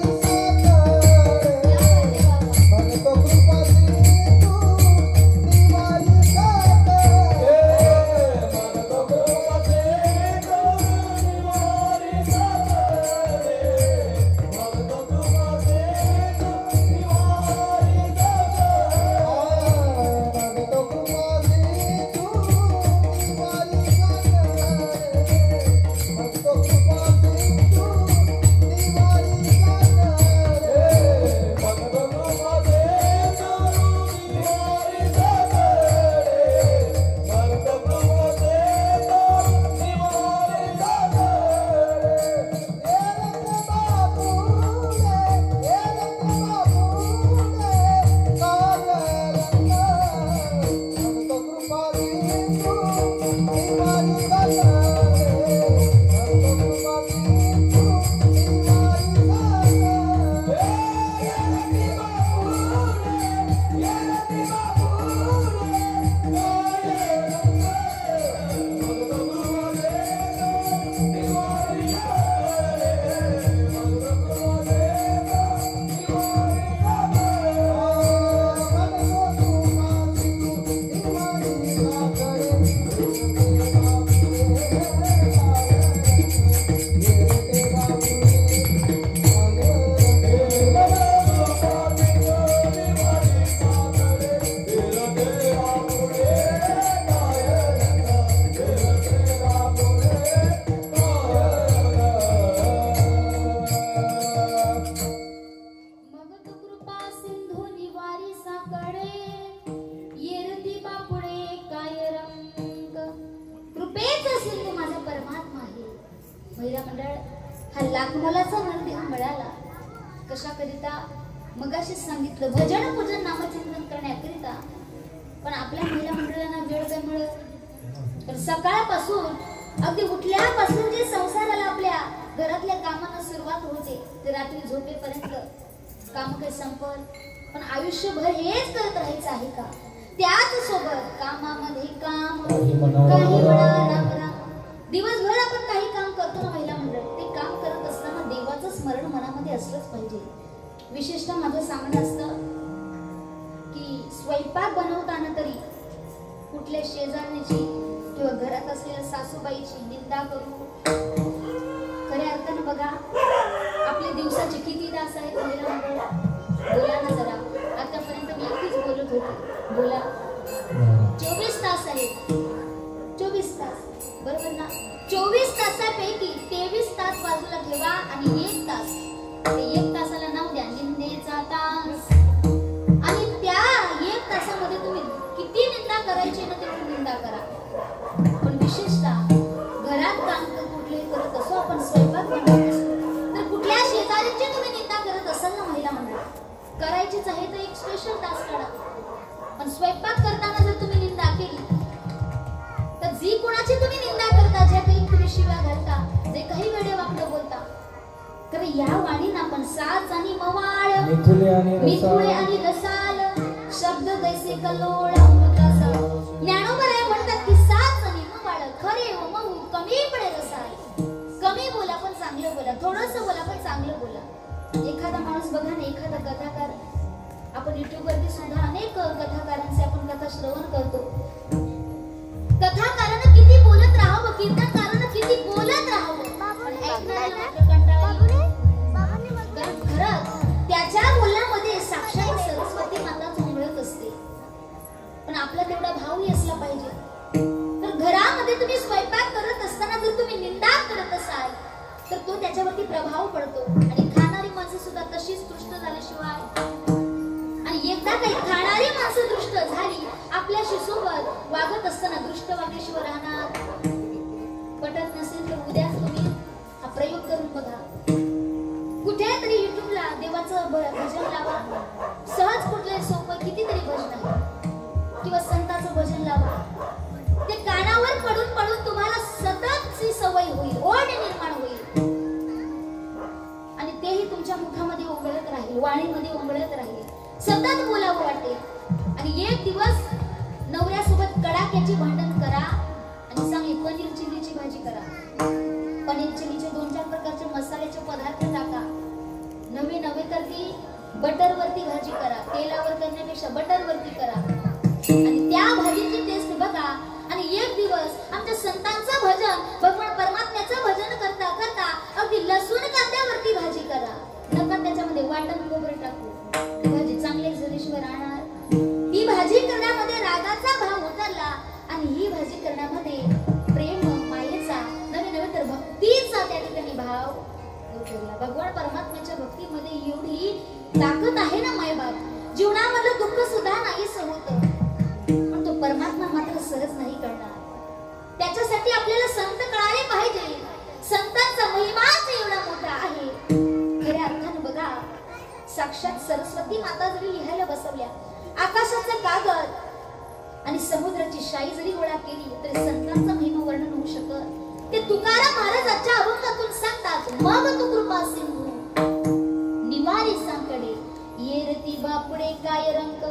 महिला मंडळ हा लाख मोलाचा नंदी मिळाला. कशाकरिता? मगाशी सांगितलं, भजन पूजन नामचिंतन करण्याकरिता. पण आपल्या महिला मंडळांना वेळ काय मिळत? तर सकाळपासून अगदी उठल्यापासून जे संसाराला आपल्या घरातल्या कामांना सुरुवात होते ते रात्री झोपेपर्यंत काम काही संपत, पण आयुष्यभर हेच करत राहायचं आहे का? त्याच सोबत कामामध्ये काम, काही म्हणा दिवसभर आपण काही काम करतो ना महिला मंडळ, ते काम करत असताना देवाचं स्मरण मनामध्ये असलंच पाहिजे. विशेषतः माझं सांगणं असतं की स्वयंपाक बनवताना तरी कुठल्या शेजारणीची किंवा घरात असलेल्या सासूबाईची निंदा करू. खऱ्या अर्थानं बघा, आपले दिवसाचे किती तास आहेत महिला मंडळ? बोला ना जरा. आतापर्यंत मी एकटीच बोलत होते. बोला. 24 तास आहेत. 24 तास बरोबर ना? 24 तासापैकी 23 तास बाजूला ठेवा आणि 1 तास, ते 1 तासाला नाव द्या निंदेचा तास. आणि त्या 1 तासामध्ये तुम्ही किती निंदा करायची ना तेवढी निंदा करा. पण विशेषतः घरात काम कुठले करत असो, आपण स्वयंपाक बनवत असो, तर कुठल्या शेजारीची तुम्ही निंदा करत असाल ना महिला मंडळ, करायचीच आहे तर एक स्पेशल तास काढा. पण स्वयंपाक करताना जर तुम्ही निंदा केली तर जी कोणाची तुम्ही निंदा करता, ज्या काही तुम्ही शिव्या घालता, जे काही वेडे वाकडं बोलता, तर या वाणीनं आपण साज आणि मवाळ, मिथुळे आणि रसाल, शब्द दैसे कल्लोळ अमृतासा. ज्ञानोबराय म्हणतात की साज आणि मवाळ, खरे व मऊ कमी पडे रसाल. कमी बोला पण चांगलं बोला, थोडंसं बोला पण चांगलं बोला. एखादा माणूस बघा ना, एखादा कथाकार, आपण युट्यूब वरती सुद्धा अनेक कथाकारांचे आपण कथा श्रवण करतो. कथाकारानं किती बोलत राहावं, कीर्तनकारानं किती बोलत राहावं, पण ऐकणाऱ्याला मात्र कंटाळा येतो. कारण खरंच त्याच्या बोलण्यामध्ये साक्षात सरस्वती माता उमळत असते. पण आपला तेवढा भावही असला पाहिजे. तर घरामध्ये तुम्ही स्वयंपाक करत असताना जर तुम्ही निंदा करत असाल तर तो त्याच्यावरती प्रभाव पडतो. आणि खाणारी माणसं सुद्धा तशीच दृष्ट झाल्याशिवाय, आणि एकदा काही खाणारी माणसं दृष्ट झाली, आपल्याशी सोबत वागत असताना दृष्ट वागल्याशिवाय राहणार. पटत नसेल तर उद्या तुम्ही हा प्रयोग करून बघा. कुठेतरी युट्यूबला देवाचं भजन लावा, सहज कुठले सोपं कितीतरी भजन आहे, किंवा संतांचं भजन लावा. ते कानावर पडून पडून तुम्हाला सततची सवय होईल, ओढ निर्माण होईल, आणि तेही तुमच्या मुखामध्ये उमळत राहील, वाणीमध्ये उमळत राहील, सतत बोलावं वाटेल. आणि एक दिवस नवऱ्यासोबत कडाक्याची भांडण करा आणि चांगली पनीर चिल्लीची भाजी करा. पनीर चिल्लीचे 2-4 प्रकारचे मसाल्याचे पदार्थ टाका. नवे तर ती बटर वरती भाजी करा, तेलावर करण्यापेक्षा बटर वरती करा, आणि त्या भाजीची टेस्ट बघा. आणि एक दिवस आमच्या संतांचं भजन, भगवान परमात्म्याचं भजन करता करता अगदी लसूण कांद्यावरती भाजी करा. नका त्याच्यामध्ये वाटण खोबरं टाकू, ती भाजी चांगली झाल्याशिवाय राहणार. ही भाजी करण्यामध्ये रागाचा भाव उतरला, आणि ही भाजी करण्यामध्ये प्रेम मायेचा, नवे तर भक्तीचा त्या ठिकाणी भाव उतरला. भगवान परमात्म्याच्या भक्तीमध्ये एवढी ताकद आहे ना मायबाप, जीवनामधलं दुःख सुद्धा नाहीसं होतं, पण तो परमात्मा मात्र सहज नाही करणार. त्याच्यासाठी आपल्याला संत कळाले पाहिजे. संतांचा महिमाच एवढा मोठा आहे. खऱ्या अर्थानं बघा, साक्षात सरस्वती माता जरी लिहायला बसवल्या, आकाशाचा कागद आणि समुद्राची शाई जरी गोळा केली, तरी संतांचा महिमा वर्णन होऊ शकत. ते तुकाराम महाराजांच्या अभंगातून सांगतात, मग तू कृपा सिंधू निवारी सांकडे येरती बापुडे काय रंग.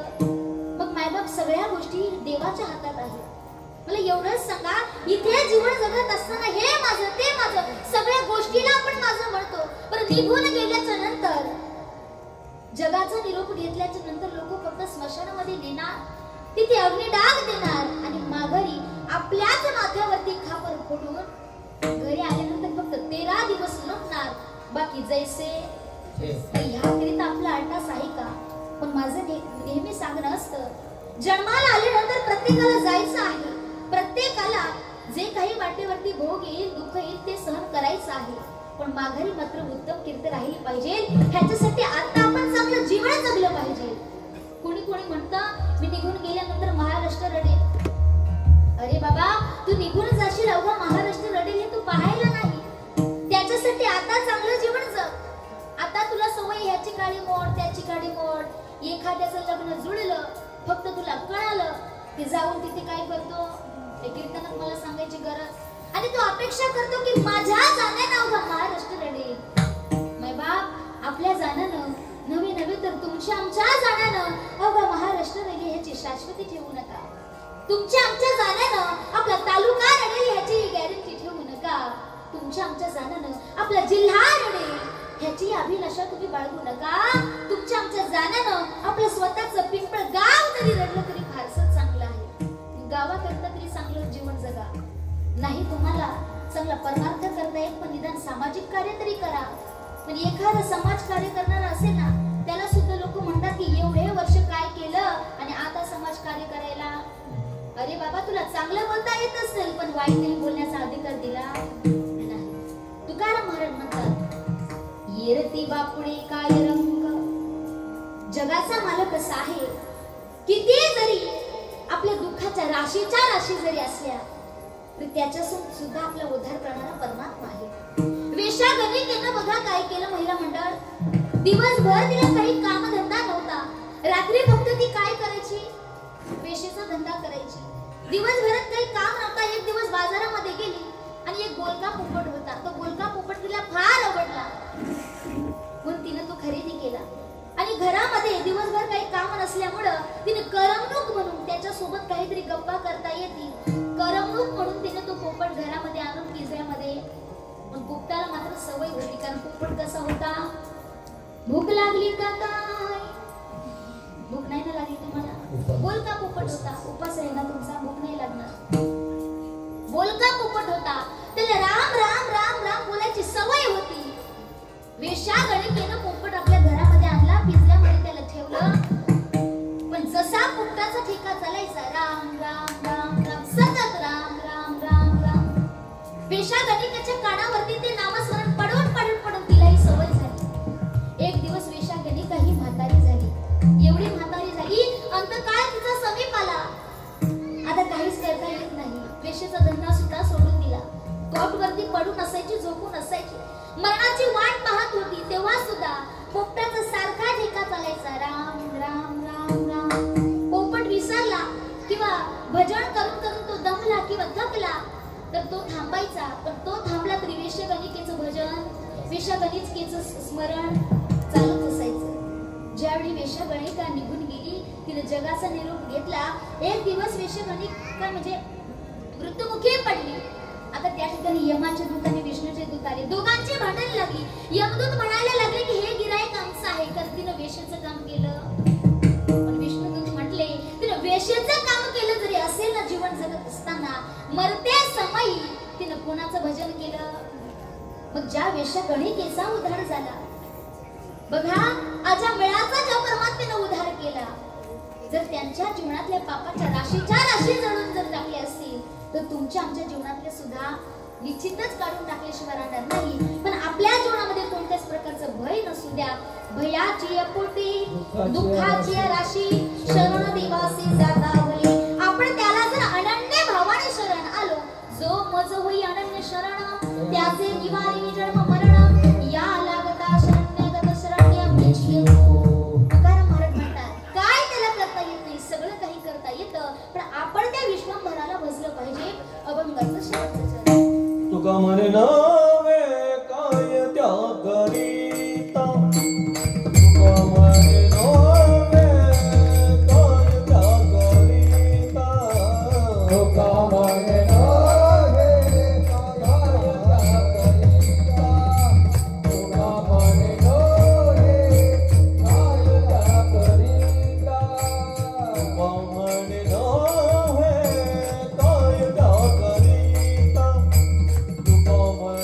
मग मायबाप सगळ्या गोष्टी देवाच्या हातात आहे. मला एवढंच सांगा, इथे जीवन जगत असताना हे माझं ते माझं सगळ्या गोष्टीला आपण माझं म्हणतो, पण निघून गेल्याच्या नंतर, जगाचा निरोप घेतल्याच्या नंतर लोक फक्त स्मशानामध्ये नेणार, तिथे अग्निडाग देणार, आणि माघारी आपल्याच माथ्यावरती खापर फोडून घरी आल्यानंतर फक्त 13 दिवस लुटणार, बाकी जैसे. ह्याकरिता आपला अट्टास आहे का? पण माझं नेहमी सांगणं असतं, जन्माला आल्यानंतर प्रत्येकाला जायचं आहे. प्रत्येकाला जे काही वाटेवरती भोग येईल, दुःख येईल, ते सहन करायचं आहे. पण माघारी मात्र उत्तम कीर्ती राहिली पाहिजे. ह्याच्यासाठी आता आपण चांगलं जीवन जगलं पाहिजे. कोणी म्हणतं, मी निघून गेल्यानंतर महाराष्ट्र रडेल. अरे बाबा, तू निघून जाशील, अवघा महाराष्ट्र रडेल हे तू पाहायला नाही. त्याच्यासाठी आता चांगलं जीवन जग. आता तुला सवय ह्याची काळी मोड, त्याची काळी मोड, एखाद्याचं लग्न जुळलं, फक्त तुला कळालं की जाऊन तिथे काय करतो, ते कीर्तनात मला सांगायची गरज, आणि तू अपेक्षा करतो की माझ्या जाण्यानं अवघा महाराष्ट्र रडेल. माय बाप, आपल्या जाण्यानं नवे तर तुमच्या आमच्या जाण्यानं अवघा महाराष्ट्र रडेल ह्याची शाश्वती ठेवू नका. तुमच्या आमच्या जाण्यानं आपला तालुका रडेल ह्याची गॅरंटी ठेवू नका. तुमच्या आमच्या जाण्यानं आपला जिल्हा रडेल ह्याची अभिलाषा तुम्ही बाळगू नका. तुमच्या आमच्या जाण्यानं आपलं स्वतःचं पिंपळ गाव जरी रडलं तरी फारसं चांगलं आहे. गावाकरता तरी चांगलं जीवन जगा. नाही तुम्हाला चांगला परमार्थ करता येत, पण निदान सामाजिक कार्य तरी करा. पण एखादा समाज कार्य करणारा असेल ना, त्याला सुद्धा लोक म्हणतात की एवढे वर्ष काय केलं आणि आता समाज कार्य करायला. अरे बाबा तुला चांगलं बोलता येत असेल पण वाईट बोलण्याचा अधिकार दिला नाही. तुकाराम महाराज म्हणतात येरती बापुडे काय रंग. जगाचा मालक असा आहे किती जरी आपल्या दुःखाच्या राशीच्या राशी जरी असल्या तरी त्याच्यासून सुद्धा आपला उद्धार करणारा परमात्मा आहे. वेश्यागणिकेनं बघा काय केलं महिला मंडळ. दिवसभर तिला काही कामधंदा नव्हता. रात्री फक्त ती काय करायची वेशीचा धंदा करायची. दिवसभरात काही काम नव्हता. एक दिवस बाजारामध्ये गेली आणि एक बोलका पोपट होता. तो बोलका पोपट तिला फार आवडला म्हणून तिने तो खरेदी केला आणि घरामध्ये दिवसभर काही काम नसल्यामुळं तिने करमणूक म्हणून त्याच्यासोबत काहीतरी गप्पा करता येतील करमणूक म्हणून तिने तो पोपट घरामध्ये आणून पिंजऱ्यामध्ये. पण पोपटाला मात्र सवय होती कारण पोपट कसा होता भूक लागली का काय भूक नाही ना लागली तुम्हाला. बोलका पोपट होता. उपास आहे ना तुमचा भूक नाही लागणार. बोलका पोपट होता. त्याला राम राम राम राम बोलायची सवय होती. वेश्यागणिकेनं पोपट आपल्या घरामध्ये आणला पिंजऱ्यामध्ये त्याला ठेवलं. पण जसा पोपटाचा ठेका चालायचा राम राम राम राम सतत राम राम राम राम. वेश्यागणिकेच्या कानावरती ते नामस्मरण पडून पडून पडून तिलाही सवय झाली. एक दिवस वेश्यागणिका ही म्हातारी झाली. एवढी म्हातारी झाली अंतकाळ तिचा समीप आला. आता काहीच करता येत नाही. वेश्येचा धंदा सुद्धा सोडून दिला. कॉटवरती पडून असायची झोपून असायची. मरणाची वाट पाहत होती तेव्हा सुद्धा पोपटाचा सारखा ठेका चालायचा राम राम राम राम. पोपट विसरला किंवा भजन करून करून तो दमला किंवा थकला तर तो थांबायचा. पण तो थांबला तरी वेश्यागणिकेचं भजन वेश्यागणिकेचं स्मरण चालत असायचं. ज्यावेळी वेश्यागणिका निघून गेली तिने जगाचा निरोप घेतला. एक दिवस वेश्यागणिका म्हणजे मृत्युमुखी पडली. आता त्या ठिकाणी यमाचे दूत आणि विष्णूचे दूत आले. दोघांची भांडण लागली. यमदूत म्हणायला लागले की हे गिराईक आमचं आहे कारण तिनं वेश्येचं काम केलं. पण विष्णुदूत म्हटले तिनं वेश्येचं काम केलं जरी असेल ना जीवन जगत असताना मरत्या समयी तिनं कोणाचं भजन केलं. मग ज्या वेश्यागणिकेचा उद्धार झाला बघा आजा मिळाचा ज्या परमात्म्याने उद्धार केला जर त्यांच्या जीवनातल्या पापाच्या राशीच्या राशी जळून जर टाकल्या असतील तर तुमच्या आमच्या जीवनातले सुद्धा निश्चितच काढून टाकल्याशिवाय राहणार नाही. पण आपल्या जीवनामध्ये कोणत्याच प्रकारचं भय नसू द्या. भयाची अपोटी दुःखाची राशी शरण देवासी जातावली. आपण त्याला जर अनन्य भावाने शरण आलो जो मज होई अनन्य शरण त्याचे निवारी जन्म मरण या लागता शरण्यगत शरण्य मेची. तुकाराम महाराज म्हणतात काय त्याला करता येत नाही सगळं काही करता येतं पण आपण त्या विश्वंभराला भजलं पाहिजे. अभंगाचं शेवटचं चरण. तुका म्हणे नवे काय त्या करीता तुका म्हणे नवे काय त्या करीता तुका म्हणे नवे काय त्या करीता तुका म्हणे नवे काय त्या करीता तुका म्हणे नवे काय त्या करीता तुका म्हणे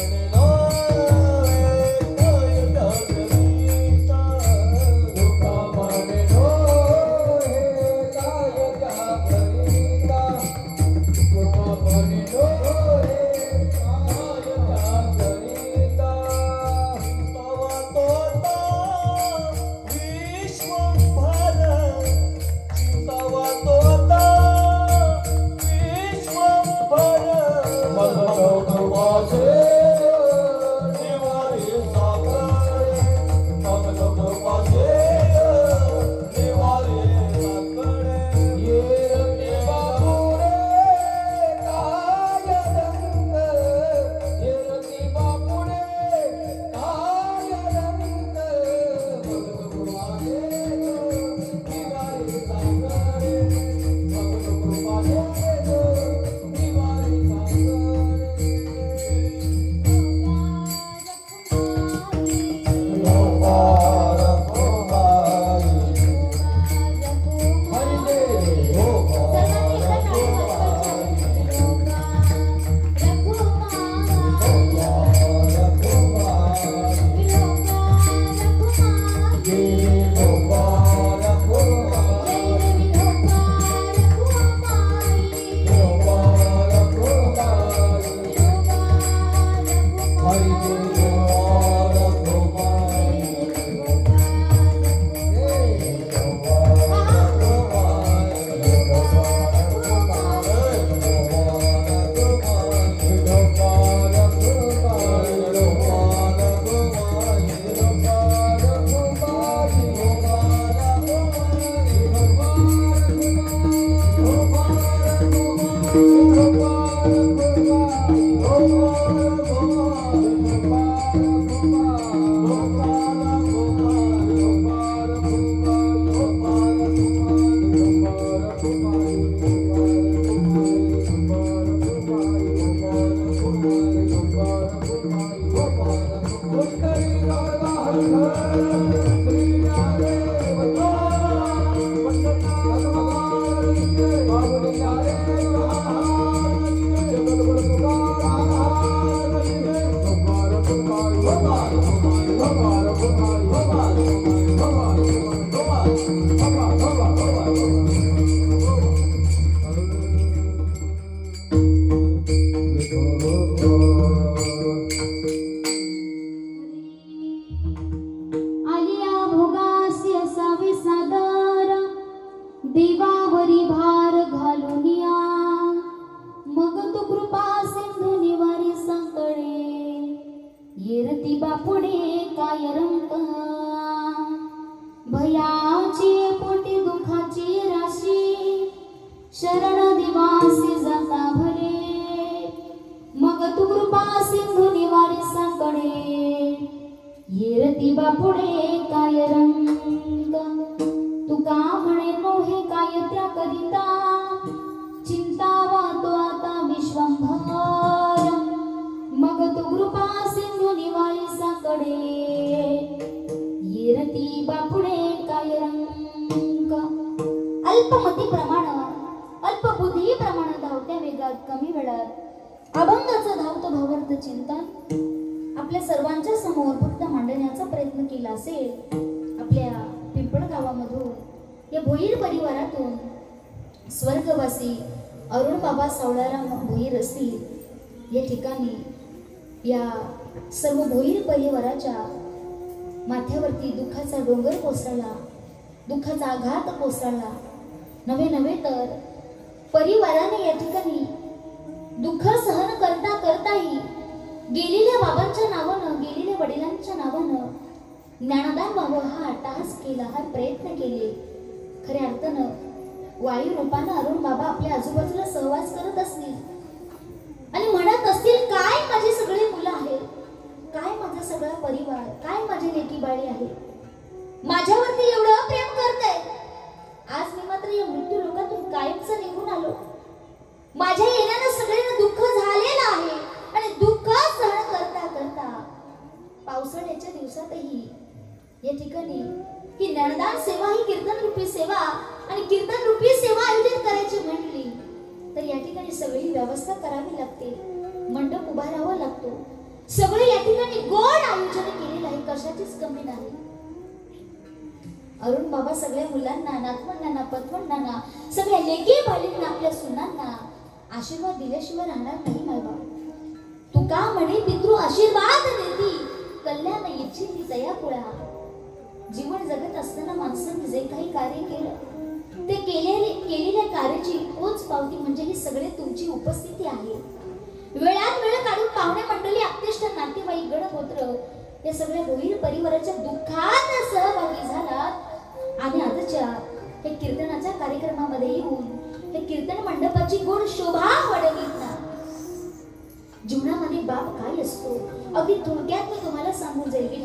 शरण दिवासी जाता भले मग तू कृपा सिंधू निवारी साकडे येरती बापुडे काय रंग तुका म्हणे नोहे काय त्या करिता चिंता वातो आता विश्वंभर मग तू कृपा सिंधू निवारी साकडे येरती बापुडे काय रंग अल्पमती प्रमाण अल्पबुद्धी प्रमाण धावत्या वेगात कमी वेळात अभंगाचं धावतं भावार्थ चिंतन आपल्या सर्वांच्या समोर फक्त मांडण्याचा प्रयत्न केला असेल. आपल्या पिंपळ गावामधून या भोईर परिवारातून स्वर्गवासी अरुण बाबा सावळाराम भोईर असतील या ठिकाणी या सर्व भोईर परिवाराच्या माथ्यावरती दुःखाचा डोंगर कोसळला, दुःखाचा आघात कोसळला. नव्हे तर परिवाराने या ठिकाणी दुःख सहन करता करताही गेलेल्या बाबांच्या नावानं गेलेल्या वडिलांच्या नावानं ज्ञानदान व्हावं हा अट्टहास केला, हा प्रयत्न केले. खऱ्या अर्थानं वायू रूपानं अरुण बाबा आपल्या आजूबाजूला सहवास करत असतील आणि म्हणत असतील, काय माझी सगळी मुलं आहेत, काय माझा सगळा परिवार, काय माझे लेकी बाळी आहे, माझ्यावरती एवढं प्रेम करते. आज मी मात्र या मृत्यू लोकातून कायमच निघून आलो. माझ्या येण्यानं सगळ्यांना दुःख झालेलं आहे आणि दुःख सहन करता करता पावसाळ्याच्या दिवसातही या ठिकाणी ही ज्ञानदान सेवा, ही कीर्तन रूपी सेवा आणि कीर्तन रूपी सेवा आयोजित करायची म्हटली तर या ठिकाणी सगळी व्यवस्था करावी लागते, मंडप उभारावा लागतो. सगळे या ठिकाणी गोड आयोजन केलेलं आहे, कशाचीच कमी नाही. अरुण बाबा सगळ्या मुलांना, नातवंडांना, पतवंडांना, सगळ्या लेकी बाळींना, आपल्या सुनांना आशीर्वाद दिल्याशिवाय राहणार नाही. मायबा तुका म्हणे पितृ आशीर्वाद देती कल्याण इच्छिती दया कुळा. जीवन जगत असताना माणसाने जे काही कार्य केलं ते केलेल्या कार्याची पोच पावती म्हणजे ही सगळे तुमची उपस्थिती आहे. वेळात वेळ काढून पाहुणे मंडळी, आप्तेष्ट, नातेवाईक, गणगोत्र या सगळ्या भोईर परिवाराच्या दुःखात सहभागी झालात आणि आजच्या हे कीर्तनाच्या कार्यक्रमामध्ये येऊन हे कीर्तन मंडपाची गोड शोभा वाढवलीत ना. जीवनामध्ये बाप काय असतो अगदी थोडक्यात मी तुम्हाला सांगून जाईल.